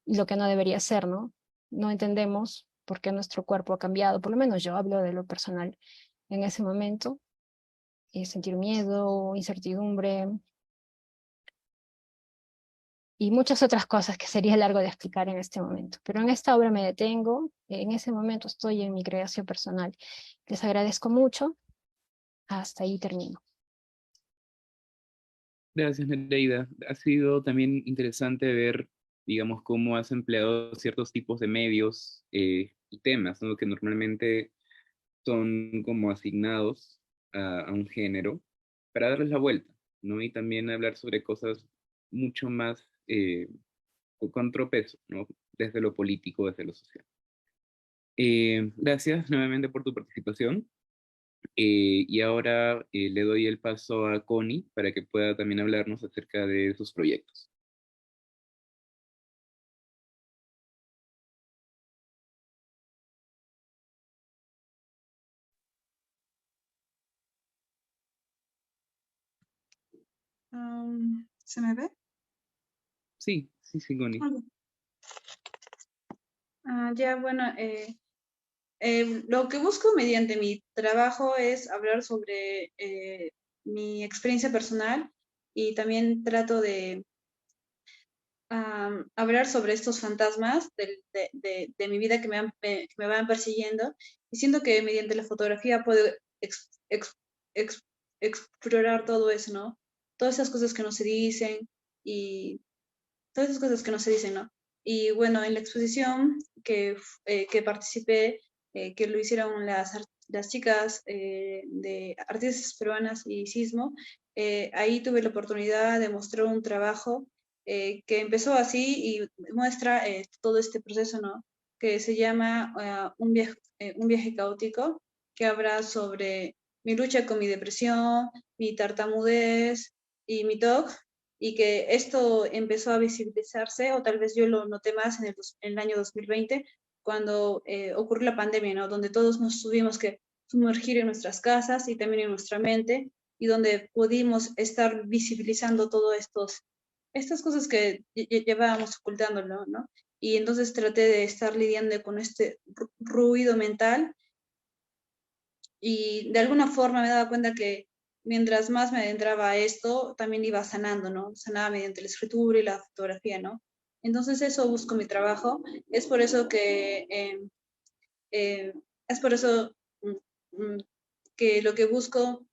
lo que no debería ser, ¿no? No entendemos por qué nuestro cuerpo ha cambiado, por lo menos yo hablo de lo personal en ese momento, sentir miedo, incertidumbre y muchas otras cosas que sería largo de explicar en este momento. Pero en esta obra me detengo, en ese momento estoy en mi creación personal. Les agradezco mucho, hasta ahí termino. Gracias, Nereida. Ha sido también interesante ver, digamos, cómo has empleado ciertos tipos de medios y temas, ¿no? Que normalmente son como asignados a un género para darles la vuelta, ¿no? Y también hablar sobre cosas mucho más con contrapeso, ¿no? Desde lo político, desde lo social. Gracias nuevamente por tu participación. Y ahora le doy el paso a Connie para que pueda también hablarnos acerca de sus proyectos. ¿Se me ve? Sí, sí, sí, Connie. Ya, bueno, lo que busco mediante mi trabajo es hablar sobre mi experiencia personal y también trato de hablar sobre estos fantasmas de mi vida que me van persiguiendo, y siento que mediante la fotografía puedo explorar todo eso, ¿no? Todas esas cosas que no se dicen y todas esas cosas que no se dicen, ¿no? Y bueno, en la exposición que participé, que lo hicieron las chicas de artistas peruanas y Sismo, ahí tuve la oportunidad de mostrar un trabajo que empezó así y muestra todo este proceso, ¿no? Que se llama un viaje caótico, que habla sobre mi lucha con mi depresión, mi tartamudez y mi TOC, y que esto empezó a visibilizarse, o tal vez yo lo noté más en el año 2020, cuando ocurrió la pandemia, ¿no? Donde todos nos tuvimos que sumergir en nuestras casas y también en nuestra mente, y donde pudimos estar visibilizando todas estas cosas que llevábamos ocultándolo, ¿no? Y entonces traté de estar lidiando con este ruido mental, y de alguna forma me daba cuenta que mientras más me adentraba a esto, también iba sanando, ¿no? Sanaba mediante la escritura y la fotografía, ¿no? Entonces eso busco mi trabajo. Es por eso que, eh, es por eso que lo que busco,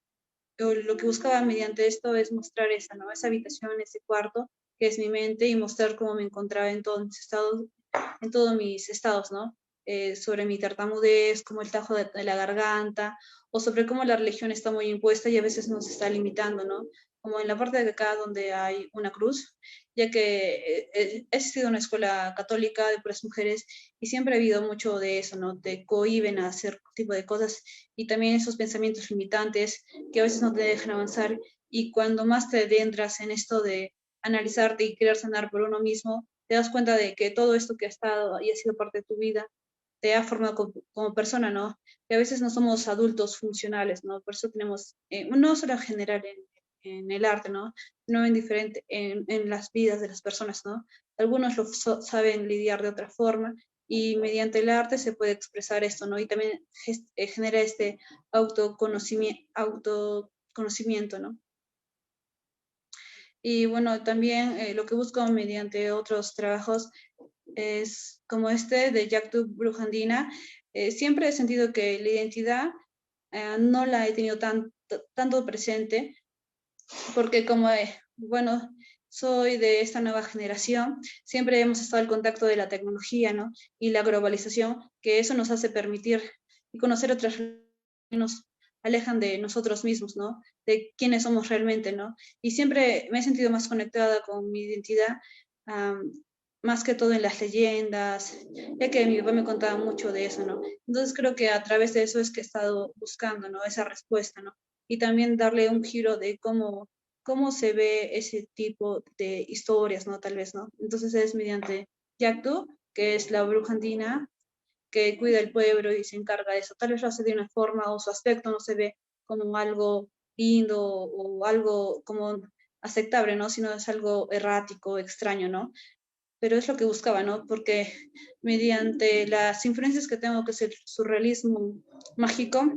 o lo que buscaba mediante esto es mostrar esa, ¿no? Esa habitación, ese cuarto, que es mi mente, y mostrar cómo me encontraba en todos mis estados, ¿no? Sobre mi tartamudez, como el tajo de la garganta, o sobre cómo la religión está muy impuesta y a veces nos está limitando, ¿no? Como en la parte de acá donde hay una cruz, ya que he sido una escuela católica de puras mujeres, y siempre ha habido mucho de eso, ¿no? Te cohíben a hacer tipo de cosas, y también esos pensamientos limitantes que a veces no te dejan avanzar, y cuando más te adentras en esto de analizarte y querer sanar por uno mismo, te das cuenta de que todo esto que ha estado y ha sido parte de tu vida te ha formado como persona, ¿no? Que a veces no somos adultos funcionales, ¿no? Por eso tenemos, no solo general en el arte, ¿no? No en diferente, en las vidas de las personas, ¿no? Algunos saben lidiar de otra forma, y mediante el arte se puede expresar esto, ¿no? Y también genera este autoconocimiento, ¿no? Y bueno, también lo que busco mediante otros trabajos es como este de Yactu Brujandina. Siempre he sentido que la identidad no la he tenido tanto presente, porque como, bueno, soy de esta nueva generación, siempre hemos estado en contacto de la tecnología, ¿no? Y la globalización, que eso nos hace permitir y conocer otras que nos alejan de nosotros mismos, ¿no? De quiénes somos realmente, ¿no? Y siempre me he sentido más conectada con mi identidad, más que todo en las leyendas, ya que mi papá me contaba mucho de eso, ¿no? Entonces creo que a través de eso es que he estado buscando, ¿no? Esa respuesta, ¿no? Y también darle un giro de cómo se ve ese tipo de historias, ¿no? Tal vez, ¿no? Entonces es mediante Yactu, que es la bruja andina, que cuida el pueblo y se encarga de eso. Tal vez lo hace de una forma o su aspecto no se ve como algo lindo o algo como aceptable, ¿no? Sino es algo errático, extraño, ¿no? Pero es lo que buscaba, ¿no? Porque mediante las influencias que tengo, que es el surrealismo mágico,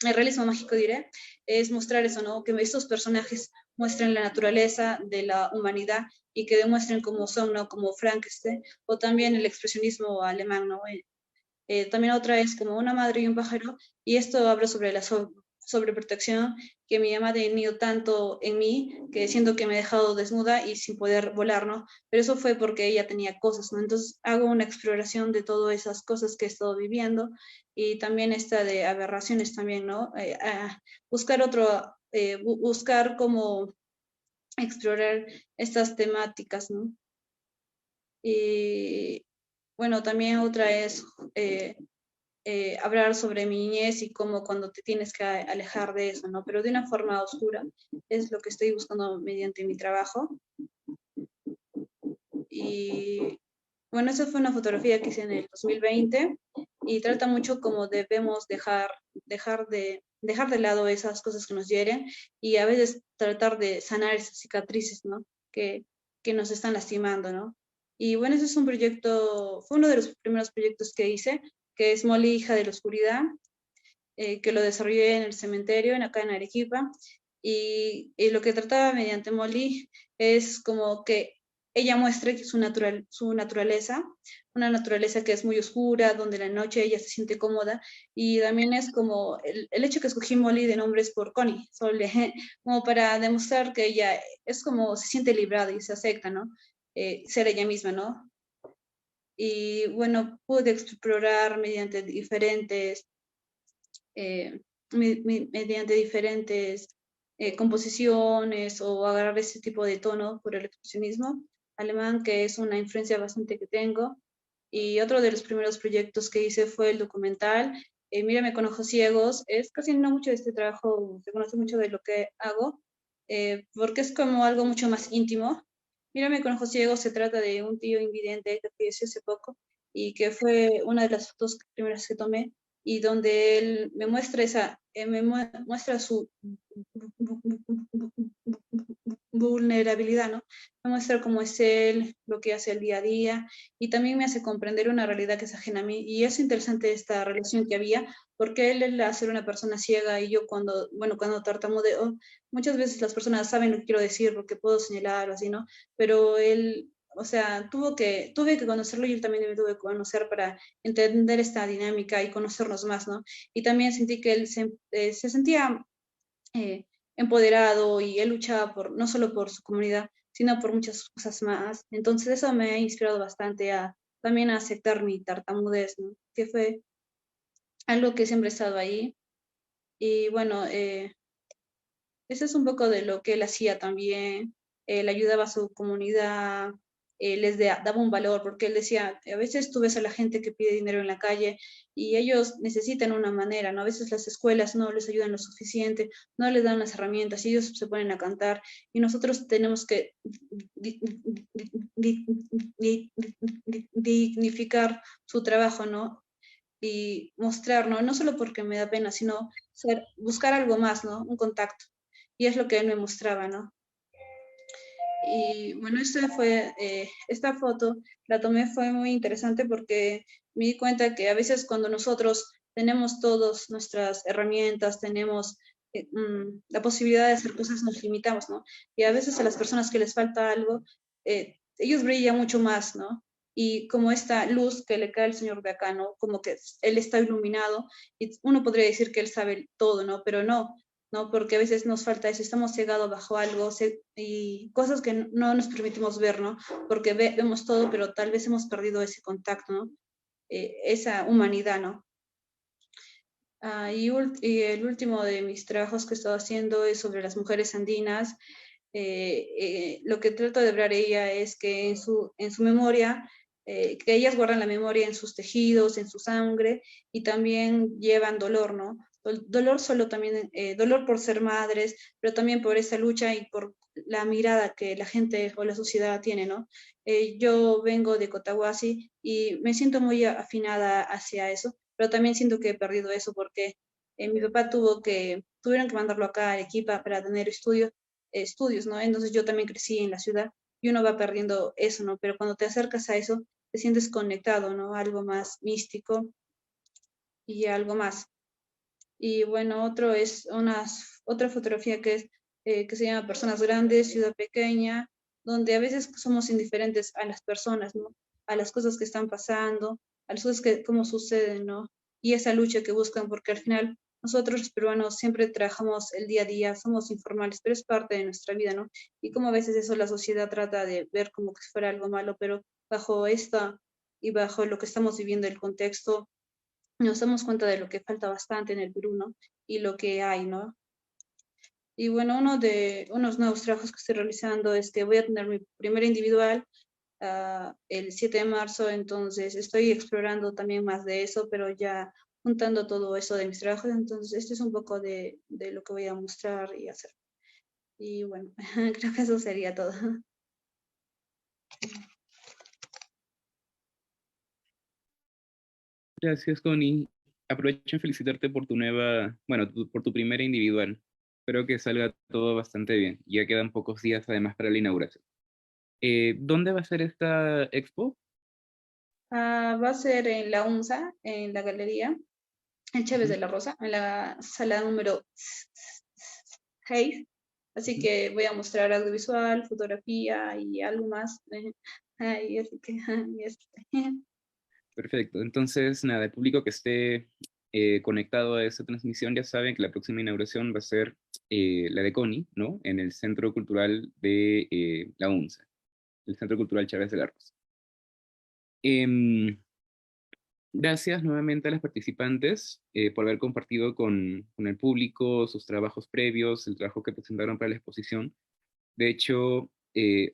el realismo mágico diré, es mostrar eso, ¿no? Que estos personajes muestren la naturaleza de la humanidad y que demuestren cómo son, ¿no? Como Frankenstein, o también el expresionismo alemán, ¿no? También otra es como una madre y un pájaro, y esto habla sobre la sobreprotección que me llama tenido tanto en mí, que siento que me he dejado desnuda y sin poder volar, ¿no? Pero eso fue porque ella tenía cosas, ¿no? Entonces hago una exploración de todas esas cosas que he estado viviendo, y también esta de aberraciones también, ¿no? Buscar buscar cómo explorar estas temáticas, ¿no? Y bueno, también otra es hablar sobre mi niñez y cómo cuando te tienes que alejar de eso, ¿no? Pero de una forma oscura, es lo que estoy buscando mediante mi trabajo. Y bueno, esa fue una fotografía que hice en el 2020 y trata mucho como debemos dejar de lado esas cosas que nos hieren y a veces tratar de sanar esas cicatrices, ¿no? Que nos están lastimando, ¿no? Y bueno, ese es un proyecto, fue uno de los primeros proyectos que hice, que es Molly, hija de la oscuridad, que lo desarrollé en el cementerio, acá en Arequipa, y lo que trataba mediante Molly es como que ella muestre su naturaleza, una naturaleza que es muy oscura, donde la noche ella se siente cómoda, y también es como el hecho que escogí Molly de nombre es por Connie, como para demostrar que ella es como se siente librada y se acepta, ¿no? Ser ella misma, ¿no? Y bueno, pude explorar mediante diferentes composiciones o agarrar ese tipo de tono por el expresionismo alemán, que es una influencia bastante que tengo. Y otro de los primeros proyectos que hice fue el documental Mírame con ojos ciegos. Es casi no mucho de este trabajo, se conoce mucho de lo que hago, porque es como algo mucho más íntimo. Mírame con ojos ciegos se trata de un tío invidente que falleció hace poco y que fue una de las fotos primeras que tomé, y donde él me muestra muestra su vulnerabilidad, ¿no? Me muestra cómo es él, lo que hace el día a día, y también me hace comprender una realidad que es ajena a mí, y es interesante esta relación que había, porque él al ser una persona ciega, y yo cuando tartamudeo, muchas veces las personas saben lo que quiero decir, porque puedo señalar o así, ¿no? Pero él, o sea, tuve que conocerlo y él también me tuve que conocer para entender esta dinámica y conocernos más, ¿no? Y también sentí que él se sentía eh, empoderado, y él luchaba no solo por su comunidad, sino por muchas cosas más. Entonces eso me ha inspirado bastante también a aceptar mi tartamudez, ¿no? Que fue algo que siempre ha estado ahí. Y bueno, eso es un poco de lo que él hacía también. Él ayudaba a su comunidad, daba un valor, porque él decía, a veces tú ves a la gente que pide dinero en la calle y ellos necesitan una manera, ¿no? A veces las escuelas no les ayudan lo suficiente, no les dan las herramientas y ellos se ponen a cantar, y nosotros tenemos que dignificar su trabajo, ¿no? Y mostrar, ¿no? No solo porque me da pena, sino buscar algo más, ¿no? Un contacto. Y es lo que él me mostraba, ¿no? Y bueno, esta foto la tomé, fue muy interesante porque me di cuenta que a veces cuando nosotros tenemos todas nuestras herramientas, tenemos la posibilidad de hacer cosas, nos limitamos, ¿no? Y a veces a las personas que les falta algo, ellos brillan mucho más, ¿no? Y como esta luz que le cae al señor de acá, ¿no? Como que él está iluminado y uno podría decir que él sabe todo, ¿no? Pero no, ¿no? Porque a veces nos falta eso, estamos cegados bajo algo y cosas que no nos permitimos ver, ¿no? Porque vemos todo, pero tal vez hemos perdido ese contacto, ¿no? Esa humanidad, ¿no? Y el último de mis trabajos que he estado haciendo es sobre las mujeres andinas. Lo que trato de hablar ella es que en su memoria, que ellas guardan la memoria en sus tejidos, en su sangre, y también llevan dolor, ¿no? Dolor solo también, dolor por ser madres, pero también por esa lucha y por la mirada que la gente o la sociedad tiene, ¿no? Yo vengo de Cotahuasi y me siento muy afinada hacia eso, pero también siento que he perdido eso porque mi papá tuvieron que mandarlo acá a Arequipa para tener estudios, ¿no? Entonces yo también crecí en la ciudad y uno va perdiendo eso, ¿no? Pero cuando te acercas a eso, te sientes conectado, ¿no? Algo más místico y algo más. Y bueno, otra fotografía que se llama Personas Grandes, Ciudad Pequeña, donde a veces somos indiferentes a las personas, ¿no? A las cosas que están pasando, a las cosas cómo suceden, ¿no? Y esa lucha que buscan, porque al final nosotros los peruanos siempre trabajamos el día a día, somos informales, pero es parte de nuestra vida, ¿no? Y como a veces eso la sociedad trata de ver como que fuera algo malo, pero bajo esta y bajo lo que estamos viviendo, el contexto, nos damos cuenta de lo que falta bastante en el Perú, ¿no? Y lo que hay, ¿no? Y bueno, uno de unos nuevos trabajos que estoy realizando es que voy a tener mi primer individual el 7 de marzo, entonces estoy explorando también más de eso, pero ya juntando todo eso de mis trabajos, entonces esto es un poco de lo que voy a mostrar y hacer. Y bueno, creo que eso sería todo. Gracias, Connie. Aprovecho en felicitarte por tu por tu primera individual. Espero que salga todo bastante bien. Ya quedan pocos días además para la inauguración. ¿Dónde va a ser esta expo? Va a ser en la UNSA, en la galería, en Chávez de la Rosa, en la sala número 6. Así que voy a mostrar audiovisual, fotografía y algo más. Ay, así que, Perfecto. Entonces, nada, el público que esté conectado a esta transmisión ya saben que la próxima inauguración va a ser la de Connie, ¿no? En el Centro Cultural de la UNSA, el Centro Cultural Chávez de la Rosa. Em, Gracias nuevamente a las participantes por haber compartido con el público sus trabajos previos, el trabajo que presentaron para la exposición. De hecho,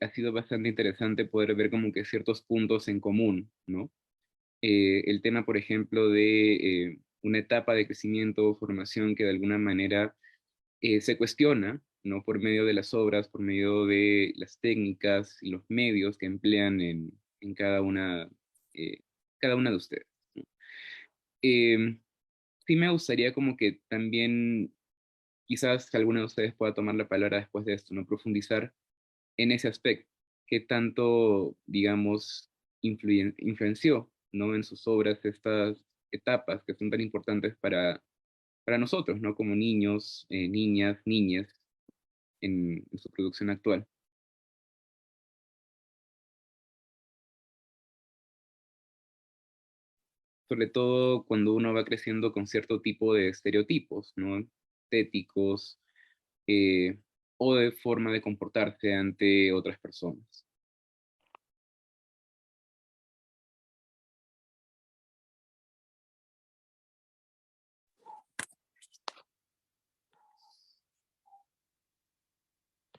ha sido bastante interesante poder ver como que ciertos puntos en común, ¿no? El tema, por ejemplo, de una etapa de crecimiento o formación que de alguna manera se cuestiona, ¿no? Por medio de las obras, por medio de las técnicas y los medios que emplean en cada una de ustedes, ¿no? Sí me gustaría como que también, quizás alguna de ustedes pueda tomar la palabra después de esto, ¿no? Profundizar en ese aspecto, qué tanto, digamos, influenció, ¿no? En sus obras estas etapas que son tan importantes para nosotros, ¿no? Como niños, niñas, niñas, en su producción actual. Sobre todo cuando uno va creciendo con cierto tipo de estereotipos, ¿no? Estéticos, eh, o de forma de comportarse ante otras personas.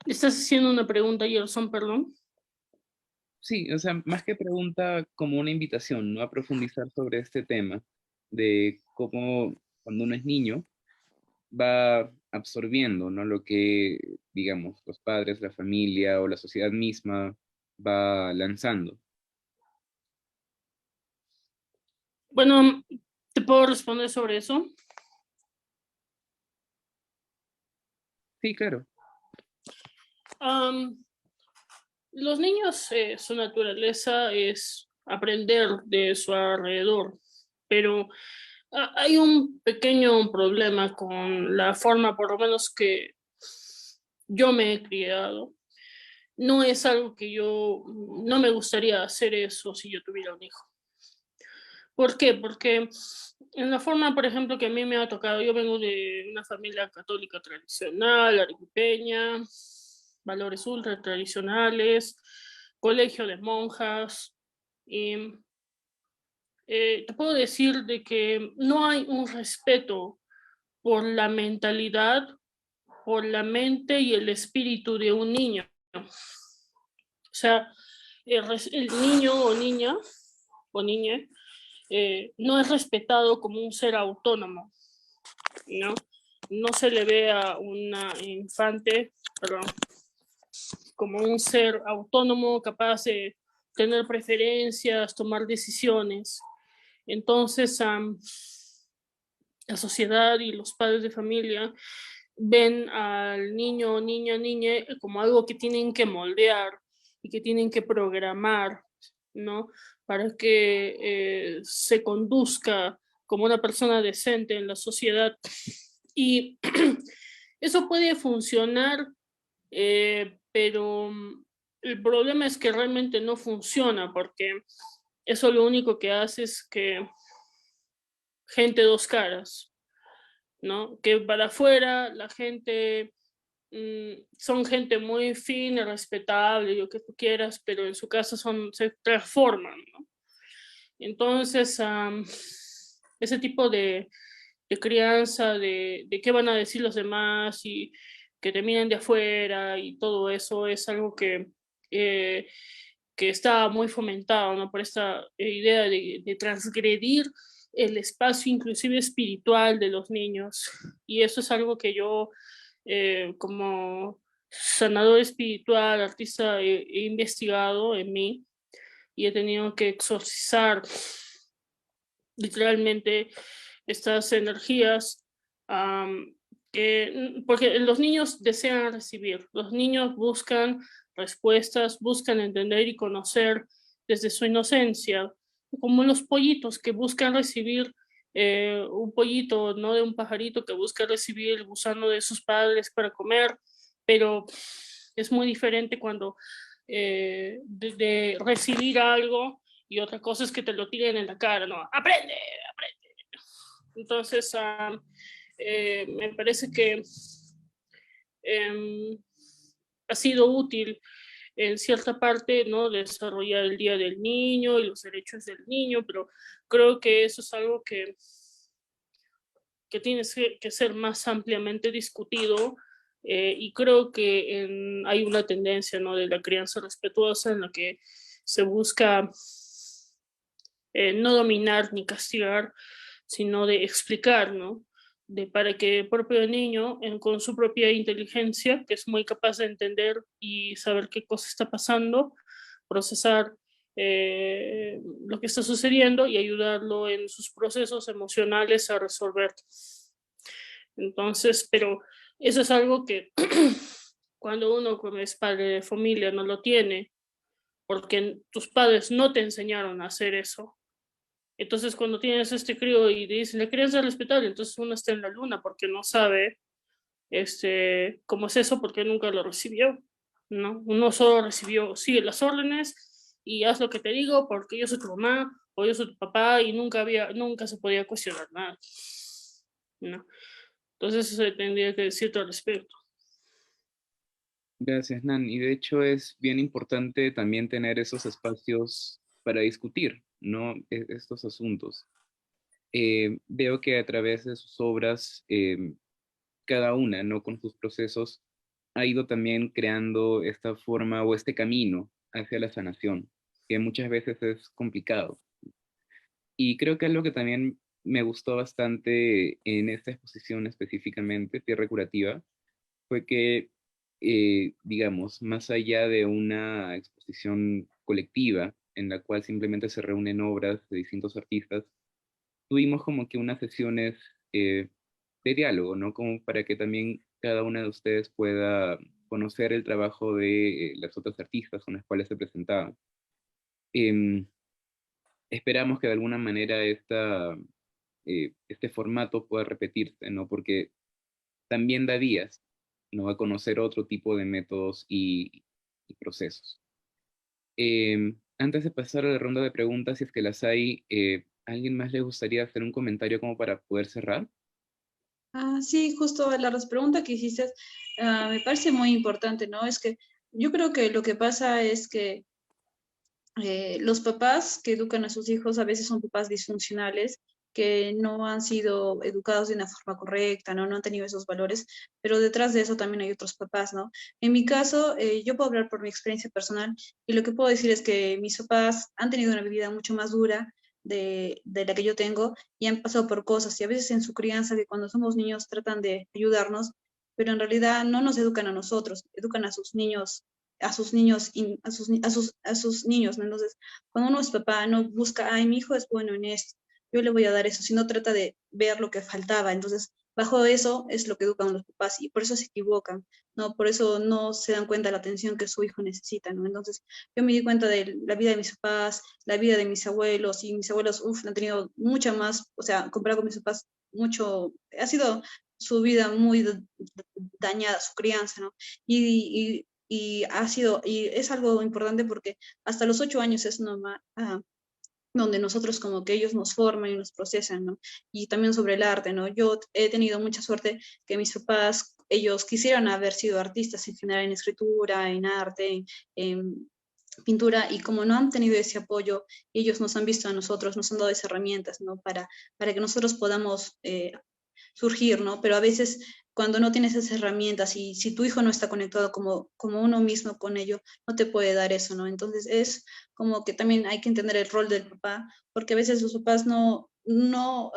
¿Estás haciendo una pregunta, Gerson, perdón? Sí, o sea, más que pregunta, como una invitación, ¿no? A profundizar sobre este tema de cómo cuando uno es niño va absorbiendo, ¿no? Lo que, digamos, los padres, la familia o la sociedad misma va lanzando. Bueno, ¿te puedo responder sobre eso? Sí, claro. Los niños, su naturaleza es aprender de su alrededor, pero hay un pequeño problema con la forma, por lo menos que yo me he criado. No es algo que no me gustaría hacer eso si yo tuviera un hijo. ¿Por qué? Porque en la forma, por ejemplo, que a mí me ha tocado, yo vengo de una familia católica tradicional, arequipeña, valores ultra tradicionales, colegio de monjas, y te puedo decir de que no hay un respeto por la mentalidad, por la mente y el espíritu de un niño. O sea, el niño o niña no es respetado como un ser autónomo, ¿no? No se le ve a una infante, perdón, como un ser autónomo, capaz de tener preferencias, tomar decisiones. Entonces, la sociedad y los padres de familia ven al niño, niña, niña como algo que tienen que moldear y que tienen que programar, ¿no? Para que se conduzca como una persona decente en la sociedad. Y eso puede funcionar, pero el problema es que realmente no funciona, porque eso lo único que hace es que gente dos caras, ¿no? Que para afuera la gente son gente muy fina, respetable, lo que tú quieras, pero en su casa se transforman, ¿no? Entonces, ese tipo de crianza, de qué van a decir los demás y que te miren de afuera y todo eso es algo que está muy fomentado, ¿no? Por esta idea de transgredir el espacio inclusive espiritual de los niños. Y eso es algo que yo, como sanador espiritual, artista, he investigado en mí y he tenido que exorcizar literalmente estas energías, porque los niños desean recibir, los niños buscan respuestas, buscan entender y conocer desde su inocencia, como los pollitos que buscan recibir un pollito, no de un pajarito que busca recibir el gusano de sus padres para comer, pero es muy diferente cuando de recibir algo y otra cosa es que te lo tiren en la cara, ¿no? ¡Aprende! ¡Aprende! Entonces, me parece que ha sido útil en cierta parte, ¿no? Desarrollar el Día del Niño y los derechos del niño, pero creo que eso es algo que tiene que ser más ampliamente discutido, y creo que hay una tendencia, ¿no? De la crianza respetuosa en la que se busca no dominar ni castigar, sino de explicar, ¿no? Para que el propio niño, con su propia inteligencia, que es muy capaz de entender y saber qué cosa está pasando, procesar lo que está sucediendo y ayudarlo en sus procesos emocionales a resolver. Entonces, pero eso es algo que cuando uno como es padre de familia no lo tiene, porque tus padres no te enseñaron a hacer eso. Entonces, cuando tienes este crío y te dicen, la crianza es respetable, entonces uno está en la luna porque no sabe cómo es eso, porque nunca lo recibió, ¿no? Uno solo recibió, sigue las órdenes y haz lo que te digo porque yo soy tu mamá o yo soy tu papá y nunca se podía cuestionar nada, ¿no? Entonces, eso tendría que decirte al respecto. Gracias, Nan. Y de hecho es bien importante también tener esos espacios para discutir, ¿no? Estos asuntos. Veo que a través de sus obras, cada una, ¿no? Con sus procesos, ha ido también creando esta forma o este camino hacia la sanación, que muchas veces es complicado. Y creo que algo que también me gustó bastante en esta exposición específicamente, Tierra Curativa, fue que, digamos, más allá de una exposición colectiva en la cual simplemente se reúnen obras de distintos artistas, tuvimos como que unas sesiones de diálogo, ¿no? Como para que también cada una de ustedes pueda conocer el trabajo de las otras artistas con las cuales se presentaban. Em, Esperamos que de alguna manera este formato pueda repetirse, ¿no? Porque también da vías, ¿no? A conocer otro tipo de métodos y procesos. Antes de pasar a la ronda de preguntas, si es que las hay, ¿a alguien más le gustaría hacer un comentario como para poder cerrar? Sí, justo la pregunta que hiciste me parece muy importante, ¿no? Es que yo creo que lo que pasa es que los papás que educan a sus hijos a veces son papás disfuncionales que no han sido educados de una forma correcta, ¿no? No han tenido esos valores, pero detrás de eso también hay otros papás, ¿no? En mi caso, yo puedo hablar por mi experiencia personal y lo que puedo decir es que mis papás han tenido una vida mucho más dura de la que yo tengo y han pasado por cosas y a veces en su crianza que cuando somos niños tratan de ayudarnos, pero en realidad no nos educan a nosotros, educan a sus niños a sus niños, a sus niños, ¿no? Entonces, cuando uno es papá, no busca, ay, mi hijo es bueno en esto, yo le voy a dar eso, sino trata de ver lo que faltaba. Entonces, bajo eso es lo que educan los papás y por eso se equivocan, ¿no? Por eso no se dan cuenta de la atención que su hijo necesita, ¿no? Entonces, yo me di cuenta de la vida de mis papás, la vida de mis abuelos, y mis abuelos, han tenido mucha más, o sea, comparado con mis papás, mucho, ha sido su vida muy dañada, su crianza, ¿no? Y ha sido, y es algo importante porque hasta los 8 años es normal, donde nosotros como que ellos nos forman y nos procesan, ¿no? Y también sobre el arte, ¿no? Yo he tenido mucha suerte que mis papás, ellos quisieran haber sido artistas en general en escritura, en arte, en pintura, y como no han tenido ese apoyo, ellos nos han visto a nosotros, nos han dado esas herramientas, ¿no? Para que nosotros podamos surgir, ¿no? Pero a veces cuando no tienes esas herramientas y si tu hijo no está conectado como uno mismo con ello, no te puede dar eso, ¿no? Entonces es como que también hay que entender el rol del papá, porque a veces los papás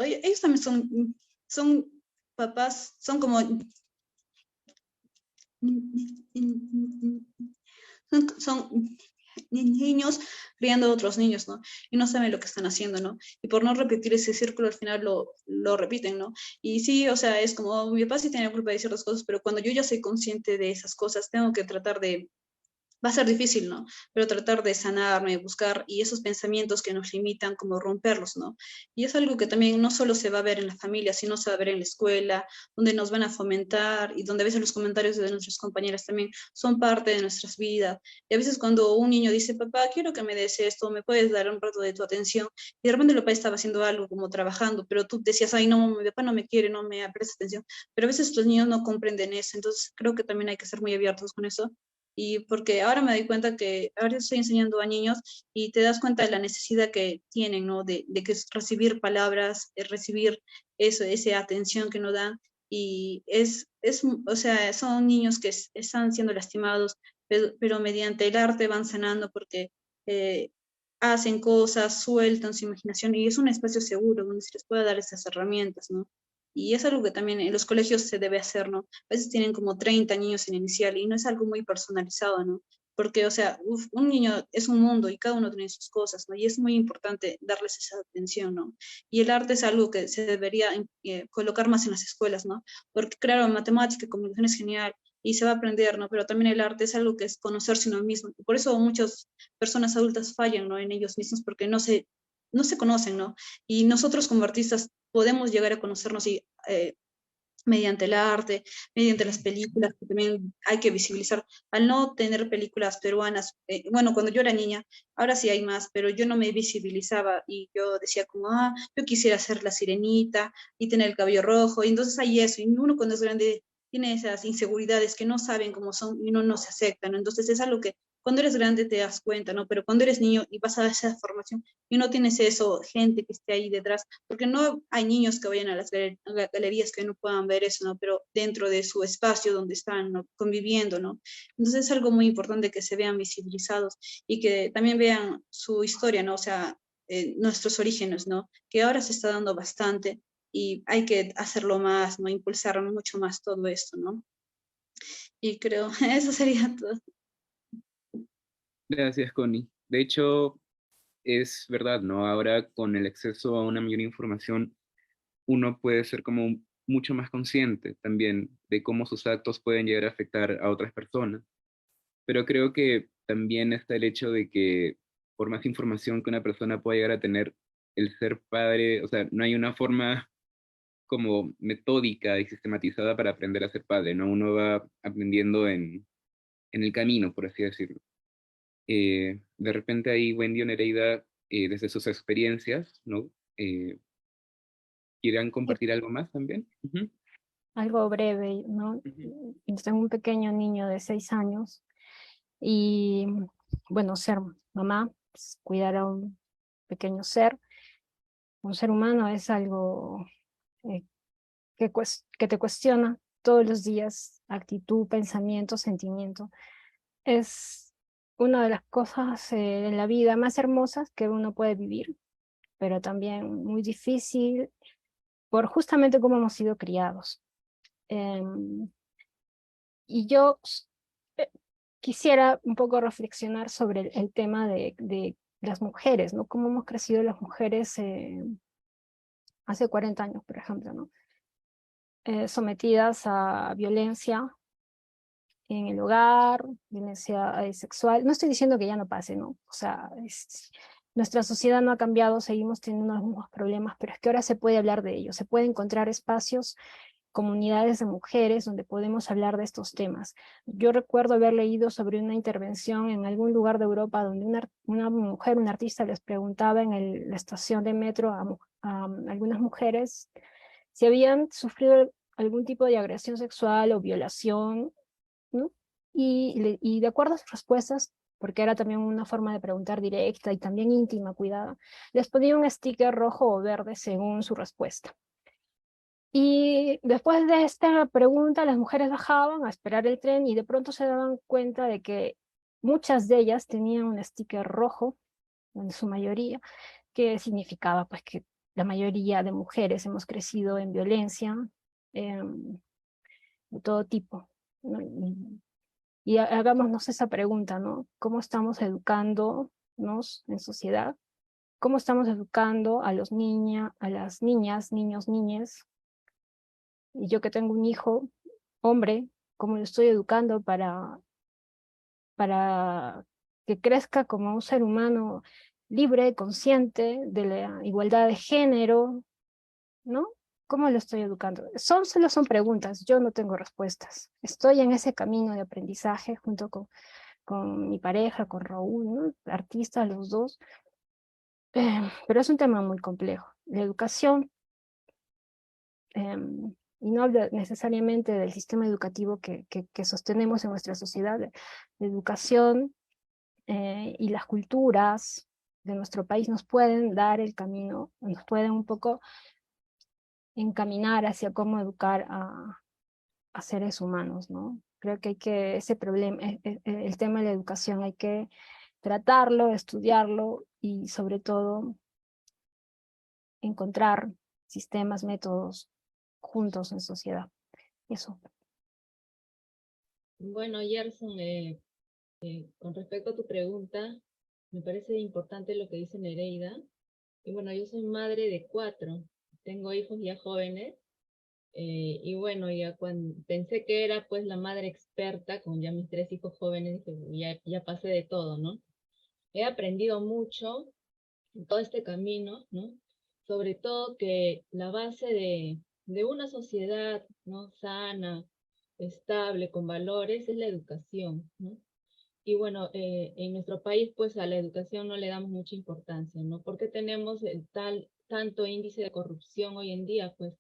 ellos también son papás, son como son niños criando a otros niños, ¿no? Y no saben lo que están haciendo, ¿no? Y por no repetir ese círculo, al final lo repiten, ¿no? Y sí, o sea, es como, mi papá sí tiene culpa de ciertas cosas, pero cuando yo ya soy consciente de esas cosas, tengo que tratar de, va a ser difícil, ¿no? Pero tratar de sanarme, buscar, y esos pensamientos que nos limitan, como romperlos, ¿no? Y es algo que también no solo se va a ver en la familia, sino se va a ver en la escuela, donde nos van a fomentar y donde a veces los comentarios de nuestras compañeras también son parte de nuestras vidas. Y a veces cuando un niño dice, papá, quiero que me des esto, me puedes dar un rato de tu atención, y de repente el papá estaba haciendo algo como trabajando, pero tú decías, ay, no, mi papá no me quiere, no me presta atención, pero a veces los niños no comprenden eso, entonces creo que también hay que ser muy abiertos con eso, y porque ahora me doy cuenta que ahora estoy enseñando a niños y te das cuenta de la necesidad que tienen, ¿no? De que es recibir palabras, recibir eso, esa atención que nos dan, y o sea, son niños que están siendo lastimados, pero mediante el arte van sanando porque eh, hacen cosas, sueltan su imaginación, y es un espacio seguro donde se les puede dar esas herramientas, ¿no? Y es algo que también en los colegios se debe hacer, ¿no? A veces tienen como 30 niños en inicial y no es algo muy personalizado, ¿no? Porque, o sea, un niño es un mundo y cada uno tiene sus cosas, ¿no? Y es muy importante darles esa atención, ¿no? Y el arte es algo que se debería colocar más en las escuelas, ¿no? Porque, claro, matemática, comunicación es genial y se va a aprender, ¿no? Pero también el arte es algo que es conocerse uno mismo. Y por eso muchas personas adultas fallan, ¿no? En ellos mismos porque no se conocen, ¿no? Y nosotros como artistas podemos llegar a conocernos y mediante el arte, mediante las películas, que también hay que visibilizar. Al no tener películas peruanas, bueno, cuando yo era niña, ahora sí hay más, pero yo no me visibilizaba y yo decía como, yo quisiera ser la sirenita y tener el cabello rojo, y entonces hay eso, y uno cuando es grande tiene esas inseguridades que no saben cómo son y uno no se acepta, ¿no? Entonces es algo que cuando eres grande te das cuenta, ¿no? Pero cuando eres niño y vas a esa formación y no tienes eso, gente que esté ahí detrás, porque no hay niños que vayan a las galerías que no puedan ver eso, ¿no? Pero dentro de su espacio donde están, ¿no? Conviviendo, ¿no? Entonces es algo muy importante que se vean visibilizados y que también vean su historia, ¿no? O sea, nuestros orígenes, ¿no? Que ahora se está dando bastante y hay que hacerlo más, ¿no? Impulsar mucho más todo esto, ¿no? Y creo, eso sería todo. Gracias, Connie. De hecho, es verdad, ¿no? Ahora con el acceso a una mayor información, uno puede ser como mucho más consciente también de cómo sus actos pueden llegar a afectar a otras personas. Pero creo que también está el hecho de que por más información que una persona pueda llegar a tener, el ser padre, o sea, no hay una forma como metódica y sistematizada para aprender a ser padre, ¿no? Uno va aprendiendo en el camino, por así decirlo. De repente ahí Wendy o Nereida, desde sus experiencias, ¿no? ¿Quieran Sí, compartir algo más también? Ujú, algo breve, ¿no? ujú. Yo tengo un pequeño niño de 6 años y, bueno, ser mamá, pues, cuidar a un ser humano es algo eh, que te cuestiona todos los días, actitud, pensamiento, sentimiento. Es una de las cosas en la vida más hermosas que uno puede vivir, pero también muy difícil por justamente cómo hemos sido criados. Y yo eh, quisiera un poco reflexionar sobre el tema de las mujeres, ¿no? Cómo hemos crecido las mujeres hace 40 años, por ejemplo, ¿no? Sometidas a violencia en el hogar, violencia sexual. No estoy diciendo que ya no pase, ¿no? O sea, nuestra sociedad no ha cambiado, seguimos teniendo los mismos problemas, pero es que ahora se puede hablar de ello, se puede encontrar espacios, comunidades de mujeres donde podemos hablar de estos temas. Yo recuerdo haber leído sobre una intervención en algún lugar de Europa donde una mujer, un artista, les preguntaba en la estación de metro a algunas mujeres si habían sufrido algún tipo de agresión sexual o violación, ¿no? Y de acuerdo a sus respuestas, porque era también una forma de preguntar directa y también íntima, cuidada, les ponía un sticker rojo o verde según su respuesta. Y después de esta pregunta, las mujeres bajaban a esperar el tren y de pronto se daban cuenta de que muchas de ellas tenían un sticker rojo, en su mayoría, que significaba pues que la mayoría de mujeres hemos crecido en violencia de todo tipo, ¿no? Y hagámonos esa pregunta, ¿no? ¿Cómo estamos educándonos en sociedad? ¿Cómo estamos educando a las niñas, niños, niñas? Y yo que tengo un hijo, hombre, ¿cómo lo estoy educando para que crezca como un ser humano libre, consciente de la igualdad de género, ¿no? ¿Cómo lo estoy educando? Solo son preguntas, yo no tengo respuestas. Estoy en ese camino de aprendizaje junto con mi pareja, con Raúl, ¿no? Artistas los dos. Pero es un tema muy complejo. La educación, y no hablo necesariamente del sistema educativo que sostenemos en nuestra sociedad, la educación y las culturas de nuestro país nos pueden dar el camino, nos pueden un poco encaminar hacia cómo educar a seres humanos, ¿no? Creo que ese problema, el tema de la educación hay que tratarlo, estudiarlo y sobre todo encontrar sistemas, métodos juntos en sociedad. Eso. Bueno, Gerson, con respecto a tu pregunta, me parece importante lo que dice Nereida. Y bueno, yo soy madre de 4, tengo hijos ya jóvenes, y bueno, ya cuando pensé que era pues la madre experta, con ya mis 3 hijos jóvenes, dije, ya pasé de todo, ¿no? He aprendido mucho en todo este camino, ¿no? Sobre todo que la base de una sociedad, ¿no? Sana, estable, con valores, es la educación, ¿no? Y bueno, en nuestro país, pues a la educación no le damos mucha importancia, ¿no? Porque tenemos tanto índice de corrupción hoy en día, pues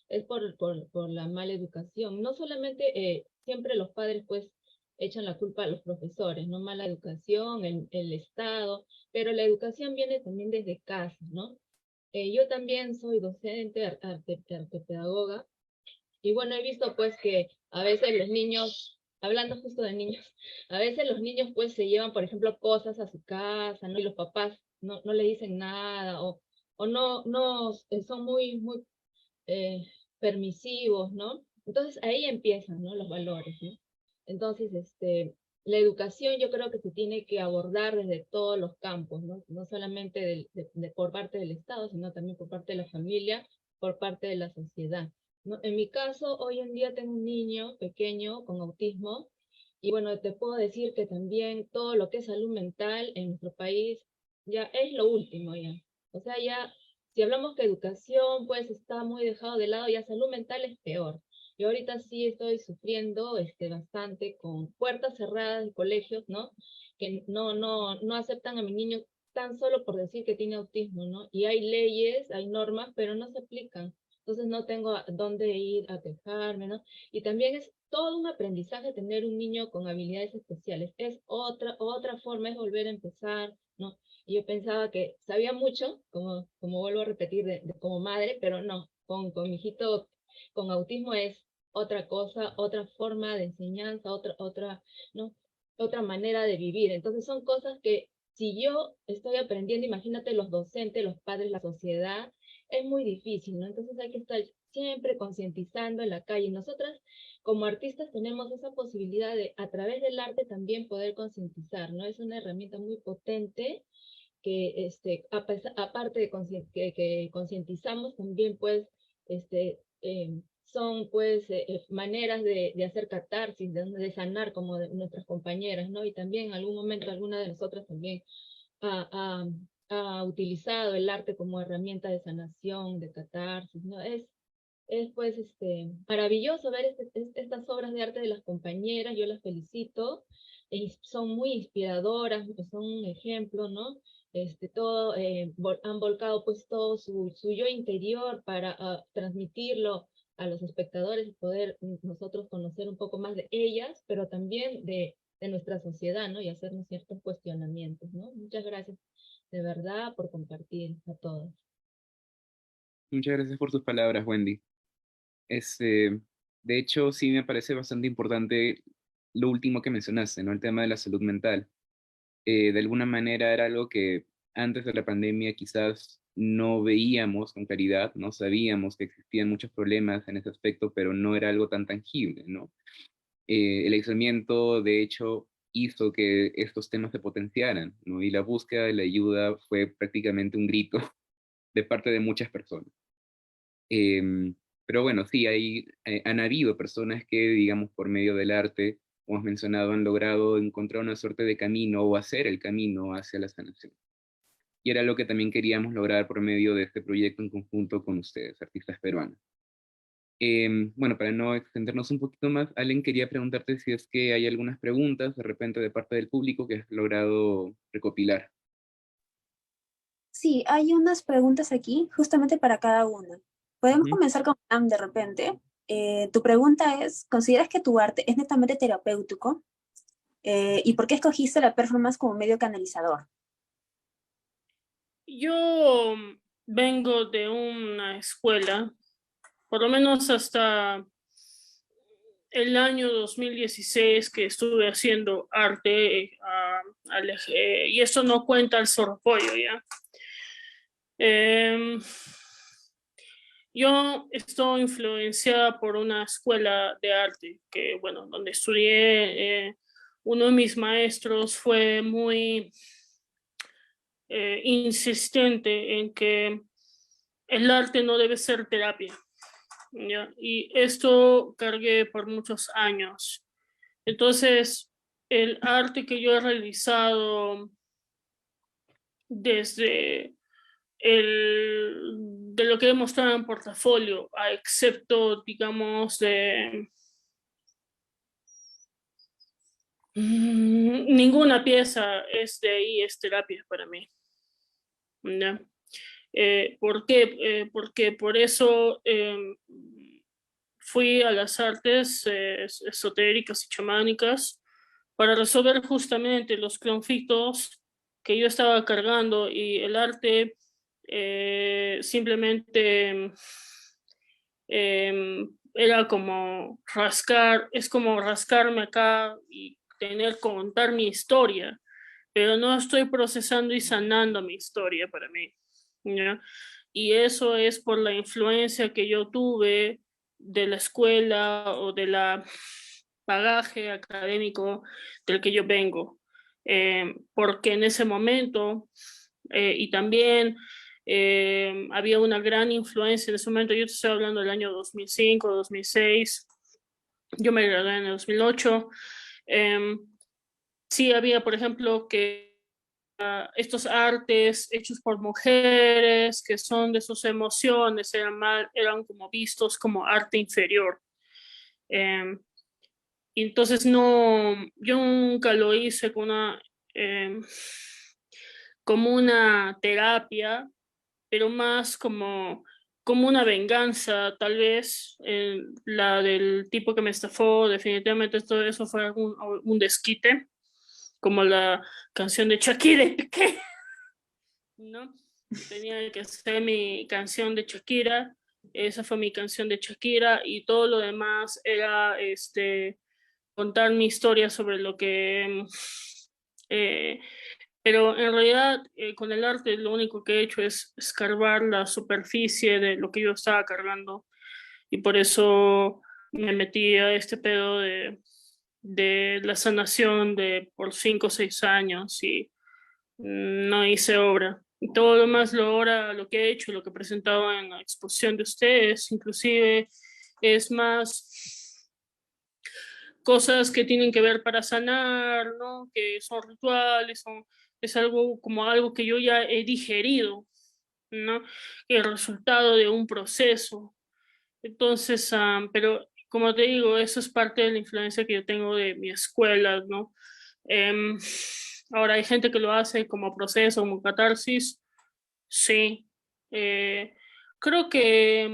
es por la mala educación. No solamente siempre los padres, pues, echan la culpa a los profesores, ¿no? Mala educación, el Estado, pero la educación viene también desde casa, ¿no? Yo también soy docente, artepedagoga, y bueno, he visto pues que a veces los niños, hablando justo de niños, a veces los niños pues se llevan, por ejemplo, cosas a su casa, ¿no? Y los papás no le dicen nada, o no son muy eh, permisivos, ¿no? Entonces ahí empiezan, ¿no? Los valores, ¿no? Entonces, la educación yo creo que se tiene que abordar desde todos los campos, ¿no? No solamente por parte del Estado, sino también por parte de la familia, por parte de la sociedad, ¿no? En mi caso, hoy en día tengo un niño pequeño con autismo, y bueno, te puedo decir que también todo lo que es salud mental en nuestro país ya es lo último ya. O sea, ya si hablamos que educación pues está muy dejado de lado, ya salud mental es peor. Yo ahorita sí estoy sufriendo bastante con puertas cerradas de colegios, ¿no? Que no aceptan a mi niño tan solo por decir que tiene autismo, ¿no? Y hay leyes, hay normas, pero no se aplican. Entonces no tengo a dónde ir a quejarme, ¿no? Y también es todo un aprendizaje tener un niño con habilidades especiales. Es otra forma, es volver a empezar, ¿no? Y yo pensaba que sabía mucho, como vuelvo a repetir, como madre, pero no, con mi hijito con autismo es otra cosa, otra forma de enseñanza, ¿no? Otra manera de vivir. Entonces son cosas que si yo estoy aprendiendo, imagínate los docentes, los padres, la sociedad, es muy difícil, ¿no? Entonces hay que estar siempre concientizando en la calle. Nosotras como artistas tenemos esa posibilidad de a través del arte también poder concientizar, ¿no? Es una herramienta muy potente que aparte de que concientizamos, también pues son pues maneras de hacer catarsis, de sanar como de nuestras compañeras, ¿no? Y también en algún momento alguna de nosotras también ha, ha- ha utilizado el arte como herramienta de sanación, de catarsis, ¿no? Es pues maravilloso ver estas obras de arte de las compañeras, yo las felicito, son muy inspiradoras, son un ejemplo, ¿no? Todo, han volcado pues todo su yo interior para transmitirlo a los espectadores y poder nosotros conocer un poco más de ellas, pero también de nuestra sociedad, ¿no? Y hacernos ciertos cuestionamientos, ¿no? Muchas gracias de verdad por compartir a todos. Muchas gracias por tus palabras, Wendy. De hecho, sí me parece bastante importante lo último que mencionaste, ¿no? El tema de la salud mental. De alguna manera era algo que antes de la pandemia quizás no veíamos con claridad, no sabíamos que existían muchos problemas en ese aspecto, pero no era algo tan tangible, ¿no? El aislamiento, de hecho, hizo que estos temas se potenciaran, ¿no? Y la búsqueda de la ayuda fue prácticamente un grito de parte de muchas personas. Pero bueno, sí, han habido personas que, digamos, por medio del arte, como has mencionado, han logrado encontrar una suerte de camino o hacer el camino hacia la sanación. Y era lo que también queríamos lograr por medio de este proyecto en conjunto con ustedes, artistas peruanos. Bueno, para no extendernos un poquito más, Allen, quería preguntarte si es que hay algunas preguntas de repente de parte del público que has logrado recopilar. Sí, hay unas preguntas aquí justamente para cada una. Podemos Ujú. comenzar con Am de repente. Tu pregunta es, ¿consideras que tu arte es netamente terapéutico? ¿Y por qué escogiste la performance como medio canalizador? Yo vengo de una escuela, por lo menos hasta el año 2016 que estuve haciendo arte, y eso no cuenta el zorropollo, ¿ya? Em, yo estoy influenciada por una escuela de arte que, bueno, donde estudié, uno de mis maestros fue muy insistente en que el arte no debe ser terapia, ¿ya? Y esto cargué por muchos años. Entonces, el arte que yo he realizado desde de lo que he mostrado en portafolio, excepto, digamos, de ninguna pieza es de ahí, es terapia para mí, ¿ya? ¿Por qué? Porque por eso fui a las artes esotéricas y chamánicas para resolver justamente los conflictos que yo estaba cargando, y el arte simplemente era como rascar, es como rascarme acá y contar mi historia, pero no estoy procesando y sanando mi historia para mí, ¿ya? Y eso es por la influencia que yo tuve de la escuela o de la bagaje académico del que yo vengo, porque en ese momento, y también había una gran influencia en ese momento. Yo te estoy hablando del año 2005, 2006, yo me gradué en el 2008. Sí había, por ejemplo, que estos artes hechos por mujeres que son de sus emociones eran como vistos como arte inferior. Y entonces no, yo nunca lo hice como una terapia, pero más como una venganza, tal vez. La del tipo que me estafó, definitivamente todo eso fue un desquite, como la canción de Shakira y Piqué, ¿no? Tenía que ser mi canción de Shakira, esa fue mi canción de Shakira, y todo lo demás era contar mi historia sobre lo que... eh, pero en realidad con el arte lo único que he hecho es escarbar la superficie de lo que yo estaba cargando, y por eso me metí a este pedo de la sanación por 5 o 6 años y no hice obra. Y todo lo más lo que he hecho, lo que he presentado en la exposición de ustedes, inclusive es más cosas que tienen que ver para sanar, ¿no? Que son rituales, es algo como algo que yo ya he digerido, ¿no? El resultado de un proceso. Entonces, pero como te digo, eso es parte de la influencia que yo tengo de mi escuela, ¿no? Em, Ahora hay gente que lo hace como proceso, como catarsis, sí. Creo que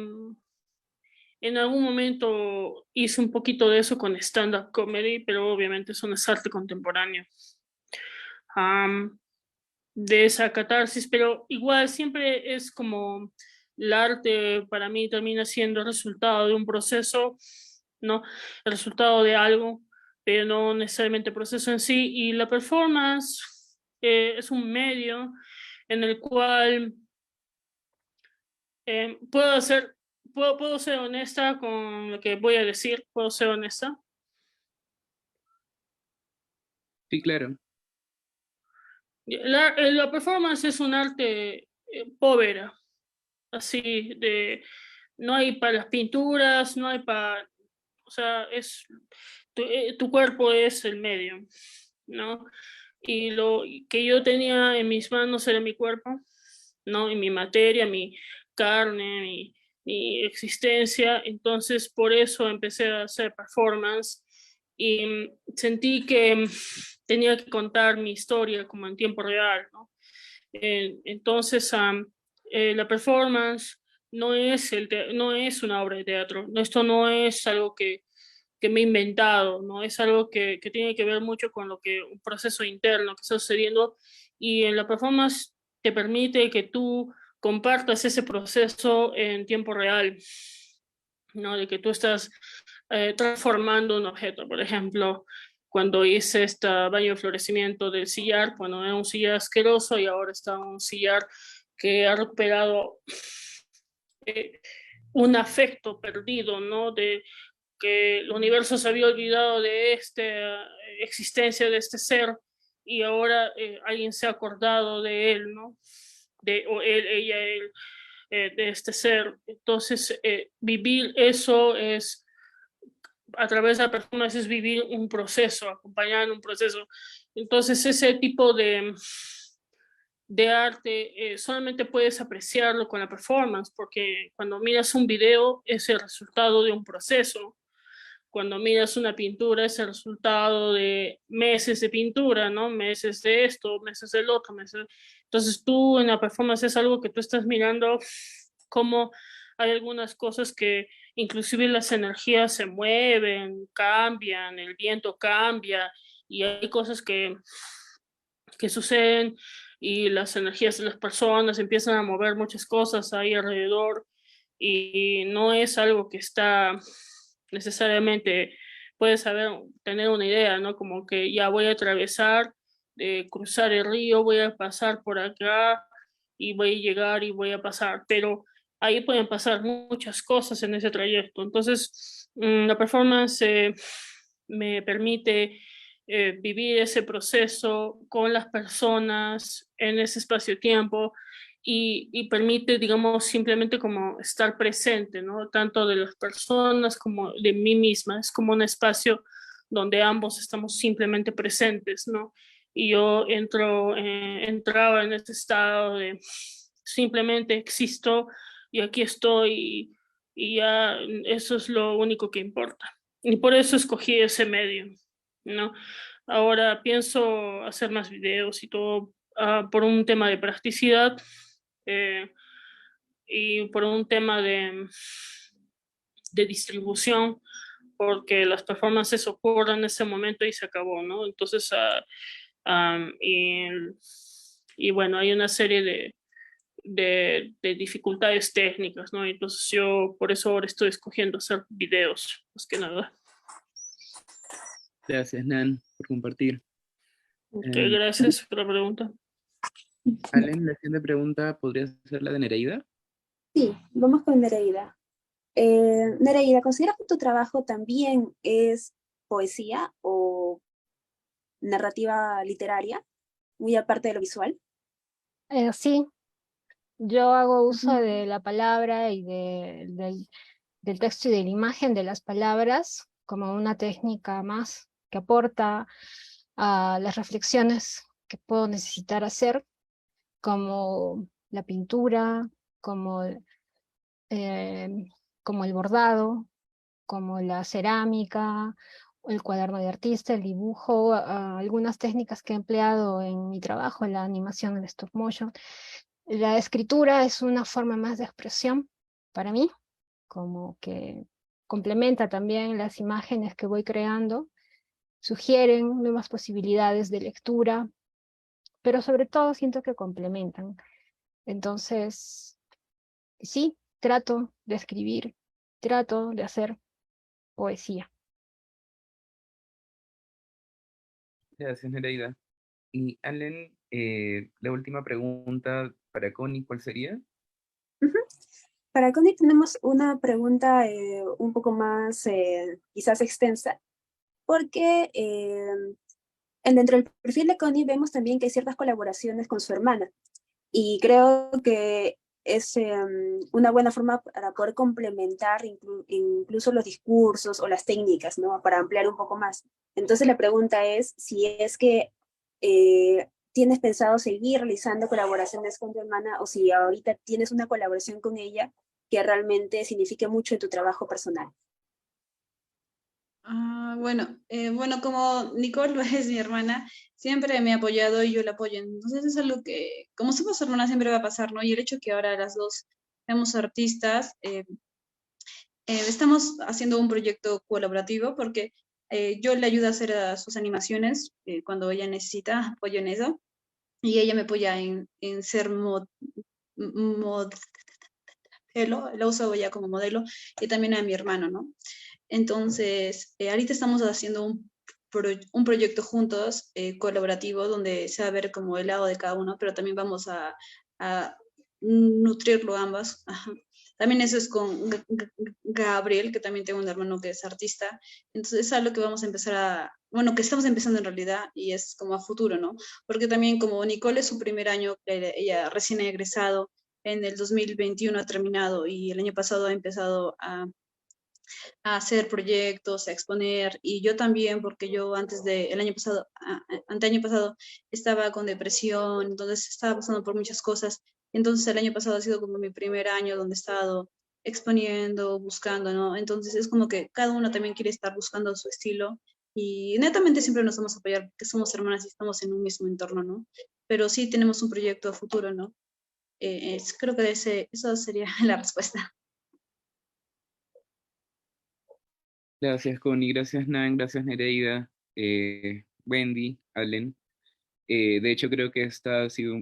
en algún momento hice un poquito de eso con stand-up comedy, pero obviamente eso no es arte contemporáneo. De esa catarsis, pero igual siempre es como el arte para mí termina siendo el resultado de un proceso, ¿no? El resultado de algo, pero no necesariamente el proceso en sí. Y la performance es un medio en el cual puedo ser honesta con lo que voy a decir, puedo ser honesta. Sí, claro. La performance es un arte pobre, así de no hay para las pinturas, no hay para, o sea, tu cuerpo es el medio, ¿no? Y lo que yo tenía en mis manos era mi cuerpo, ¿no? Y mi materia, mi carne, mi existencia. Entonces, por eso empecé a hacer performance y sentí que tenía que contar mi historia como en tiempo real, ¿no? Entonces, la performance no es una obra de teatro. Esto no es algo que me he inventado, ¿no? Es algo que tiene que ver mucho con un proceso interno que está sucediendo, y en la performance te permite que tú compartas ese proceso en tiempo real, ¿no? De que tú estás transformando un objeto. Por ejemplo, cuando hice este baño de florecimiento del sillar, bueno, era un sillar asqueroso y ahora está un sillar que ha recuperado un afecto perdido, ¿no? De que el universo se había olvidado de esta existencia de este ser y ahora alguien se ha acordado de él, ¿no? O él, ella, él, de este ser. Entonces, vivir eso es, a través de la performance, es vivir un proceso, acompañar un proceso. Entonces, ese tipo de arte solamente puedes apreciarlo con la performance, porque cuando miras un video es el resultado de un proceso. Cuando miras una pintura es el resultado de meses de pintura, ¿no? Meses de esto, meses del otro, meses. Entonces tú en la performance es algo que tú estás mirando cómo hay algunas cosas que inclusive las energías se mueven, cambian, el viento cambia y hay cosas que suceden y las energías de las personas empiezan a mover muchas cosas ahí alrededor y no es algo que está necesariamente, puedes tener una idea, ¿no? Como que ya voy a atravesar, cruzar el río, voy a pasar por acá y voy a llegar y voy a pasar, pero ahí pueden pasar muchas cosas en ese trayecto. Entonces, la performance me permite vivir ese proceso con las personas en ese espacio-tiempo y permite, digamos, simplemente como estar presente, ¿no? Tanto de las personas como de mí misma. Es como un espacio donde ambos estamos simplemente presentes, ¿no? Y yo entraba en este estado de simplemente existo y aquí estoy y ya eso es lo único que importa. Y por eso escogí ese medio, ¿no? Ahora pienso hacer más videos y todo por un tema de practicidad eh, y por un tema de distribución, porque las performances ocurren en ese momento y se acabó, ¿no? Entonces, y bueno, hay una serie de dificultades técnicas, ¿no? Entonces yo por eso ahora estoy escogiendo hacer videos, más que nada. Gracias, Nan, por compartir. Okay, gracias por la pregunta. Allen, la siguiente pregunta podría ser la de Nereida. Sí, vamos con Nereida. Nereida, ¿consideras que tu trabajo también es poesía o narrativa literaria, muy aparte de lo visual? Sí, yo hago uso Ujú. de la palabra y del texto y de la imagen de las palabras como una técnica más que aporta a las reflexiones que puedo necesitar hacer, como la pintura, como, eh, como el bordado, como la cerámica, el cuaderno de artista, el dibujo, algunas técnicas que he empleado en mi trabajo, la animación, el stop motion. La escritura es una forma más de expresión para mí, como que complementa también las imágenes que voy creando, sugieren nuevas posibilidades de lectura, pero sobre todo siento que complementan. Entonces, sí, trato de escribir, trato de hacer poesía. Gracias, Nereida. Y Allen, la última pregunta para Connie, ¿cuál sería? Ujú. Para Connie tenemos una pregunta un poco más quizás extensa, porque dentro del perfil de Connie vemos también que hay ciertas colaboraciones con su hermana. Y creo que es una buena forma para poder complementar incluso los discursos o las técnicas, ¿no? Para ampliar un poco más. Entonces la pregunta es si es que tienes pensado seguir realizando colaboraciones con tu hermana o si ahorita tienes una colaboración con ella que realmente signifique mucho en tu trabajo personal. Bueno, como Nicole es mi hermana, siempre me ha apoyado y yo la apoyo. Entonces es algo que, como somos hermanas, siempre va a pasar, ¿no? Y el hecho que ahora las dos seamos artistas, estamos haciendo un proyecto colaborativo porque yo le ayudo a hacer sus animaciones cuando ella necesita apoyo en eso y ella me apoya en ser modelo, la uso ya como modelo y también a mi hermano, ¿no? Entonces, ahorita estamos haciendo un proyecto juntos, colaborativo, donde se va a ver como el lado de cada uno, pero también vamos a nutrirlo ambas. Ajá. También eso es con Gabriel, que también tengo un hermano que es artista. Entonces es algo que vamos a empezar bueno, que estamos empezando en realidad y es como a futuro, ¿no? Porque también como Nicole es su primer año, ella recién ha egresado, en el 2021 ha terminado y el año pasado ha empezado a hacer proyectos, a exponer, y yo también, porque yo antes el año pasado, anteaño pasado, estaba con depresión, entonces estaba pasando por muchas cosas, entonces el año pasado ha sido como mi primer año donde he estado exponiendo, buscando, ¿no? Entonces es como que cada uno también quiere estar buscando su estilo, y netamente siempre nos vamos a apoyar porque somos hermanas y estamos en un mismo entorno, ¿no? Pero sí tenemos un proyecto a futuro, ¿no? Creo que eso sería la respuesta. Gracias, Connie, gracias, Nan, gracias, Nereida, Wendy, Allen. De hecho, creo que esta ha sido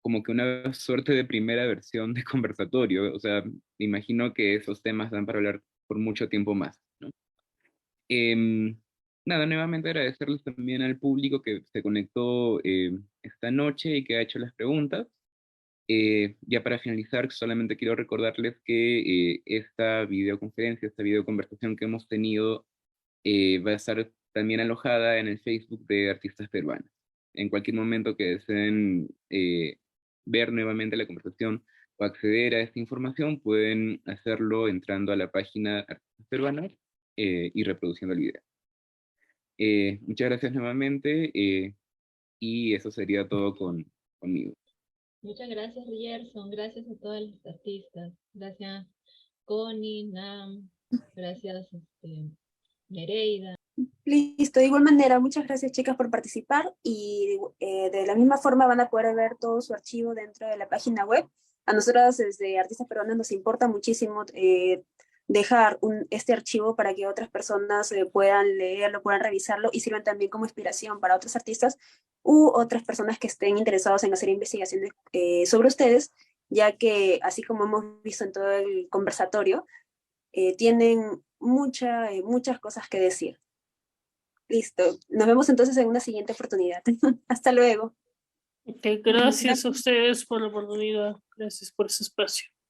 como que una suerte de primera versión de conversatorio. O sea, me imagino que esos temas dan para hablar por mucho tiempo más, ¿no? Em, Nada, nuevamente agradecerles también al público que se conectó esta noche y que ha hecho las preguntas. Ya para finalizar, solamente quiero recordarles que esta videoconferencia, esta videoconversación que hemos tenido va a estar también alojada en el Facebook de Artistas Peruanos. En cualquier momento que deseen ver nuevamente la conversación o acceder a esta información, pueden hacerlo entrando a la página Artistas Peruanos y reproduciendo el video. Muchas gracias nuevamente y eso sería todo conmigo. Muchas gracias, Rierson. Gracias a todos los artistas. Gracias, Connie, Nam. Gracias, Nereida. Listo, de igual manera, muchas gracias chicas por participar y de la misma forma van a poder ver todo su archivo dentro de la página web. A nosotros desde Artistas Peruanos nos importa muchísimo dejar este archivo para que otras personas puedan leerlo, puedan revisarlo y sirvan también como inspiración para otros artistas u otras personas que estén interesados en hacer investigaciones sobre ustedes, ya que así como hemos visto en todo el conversatorio, tienen muchas cosas que decir. Listo. Nos vemos entonces en una siguiente oportunidad. Hasta luego. Ok, gracias a ustedes por la oportunidad. Gracias por ese espacio.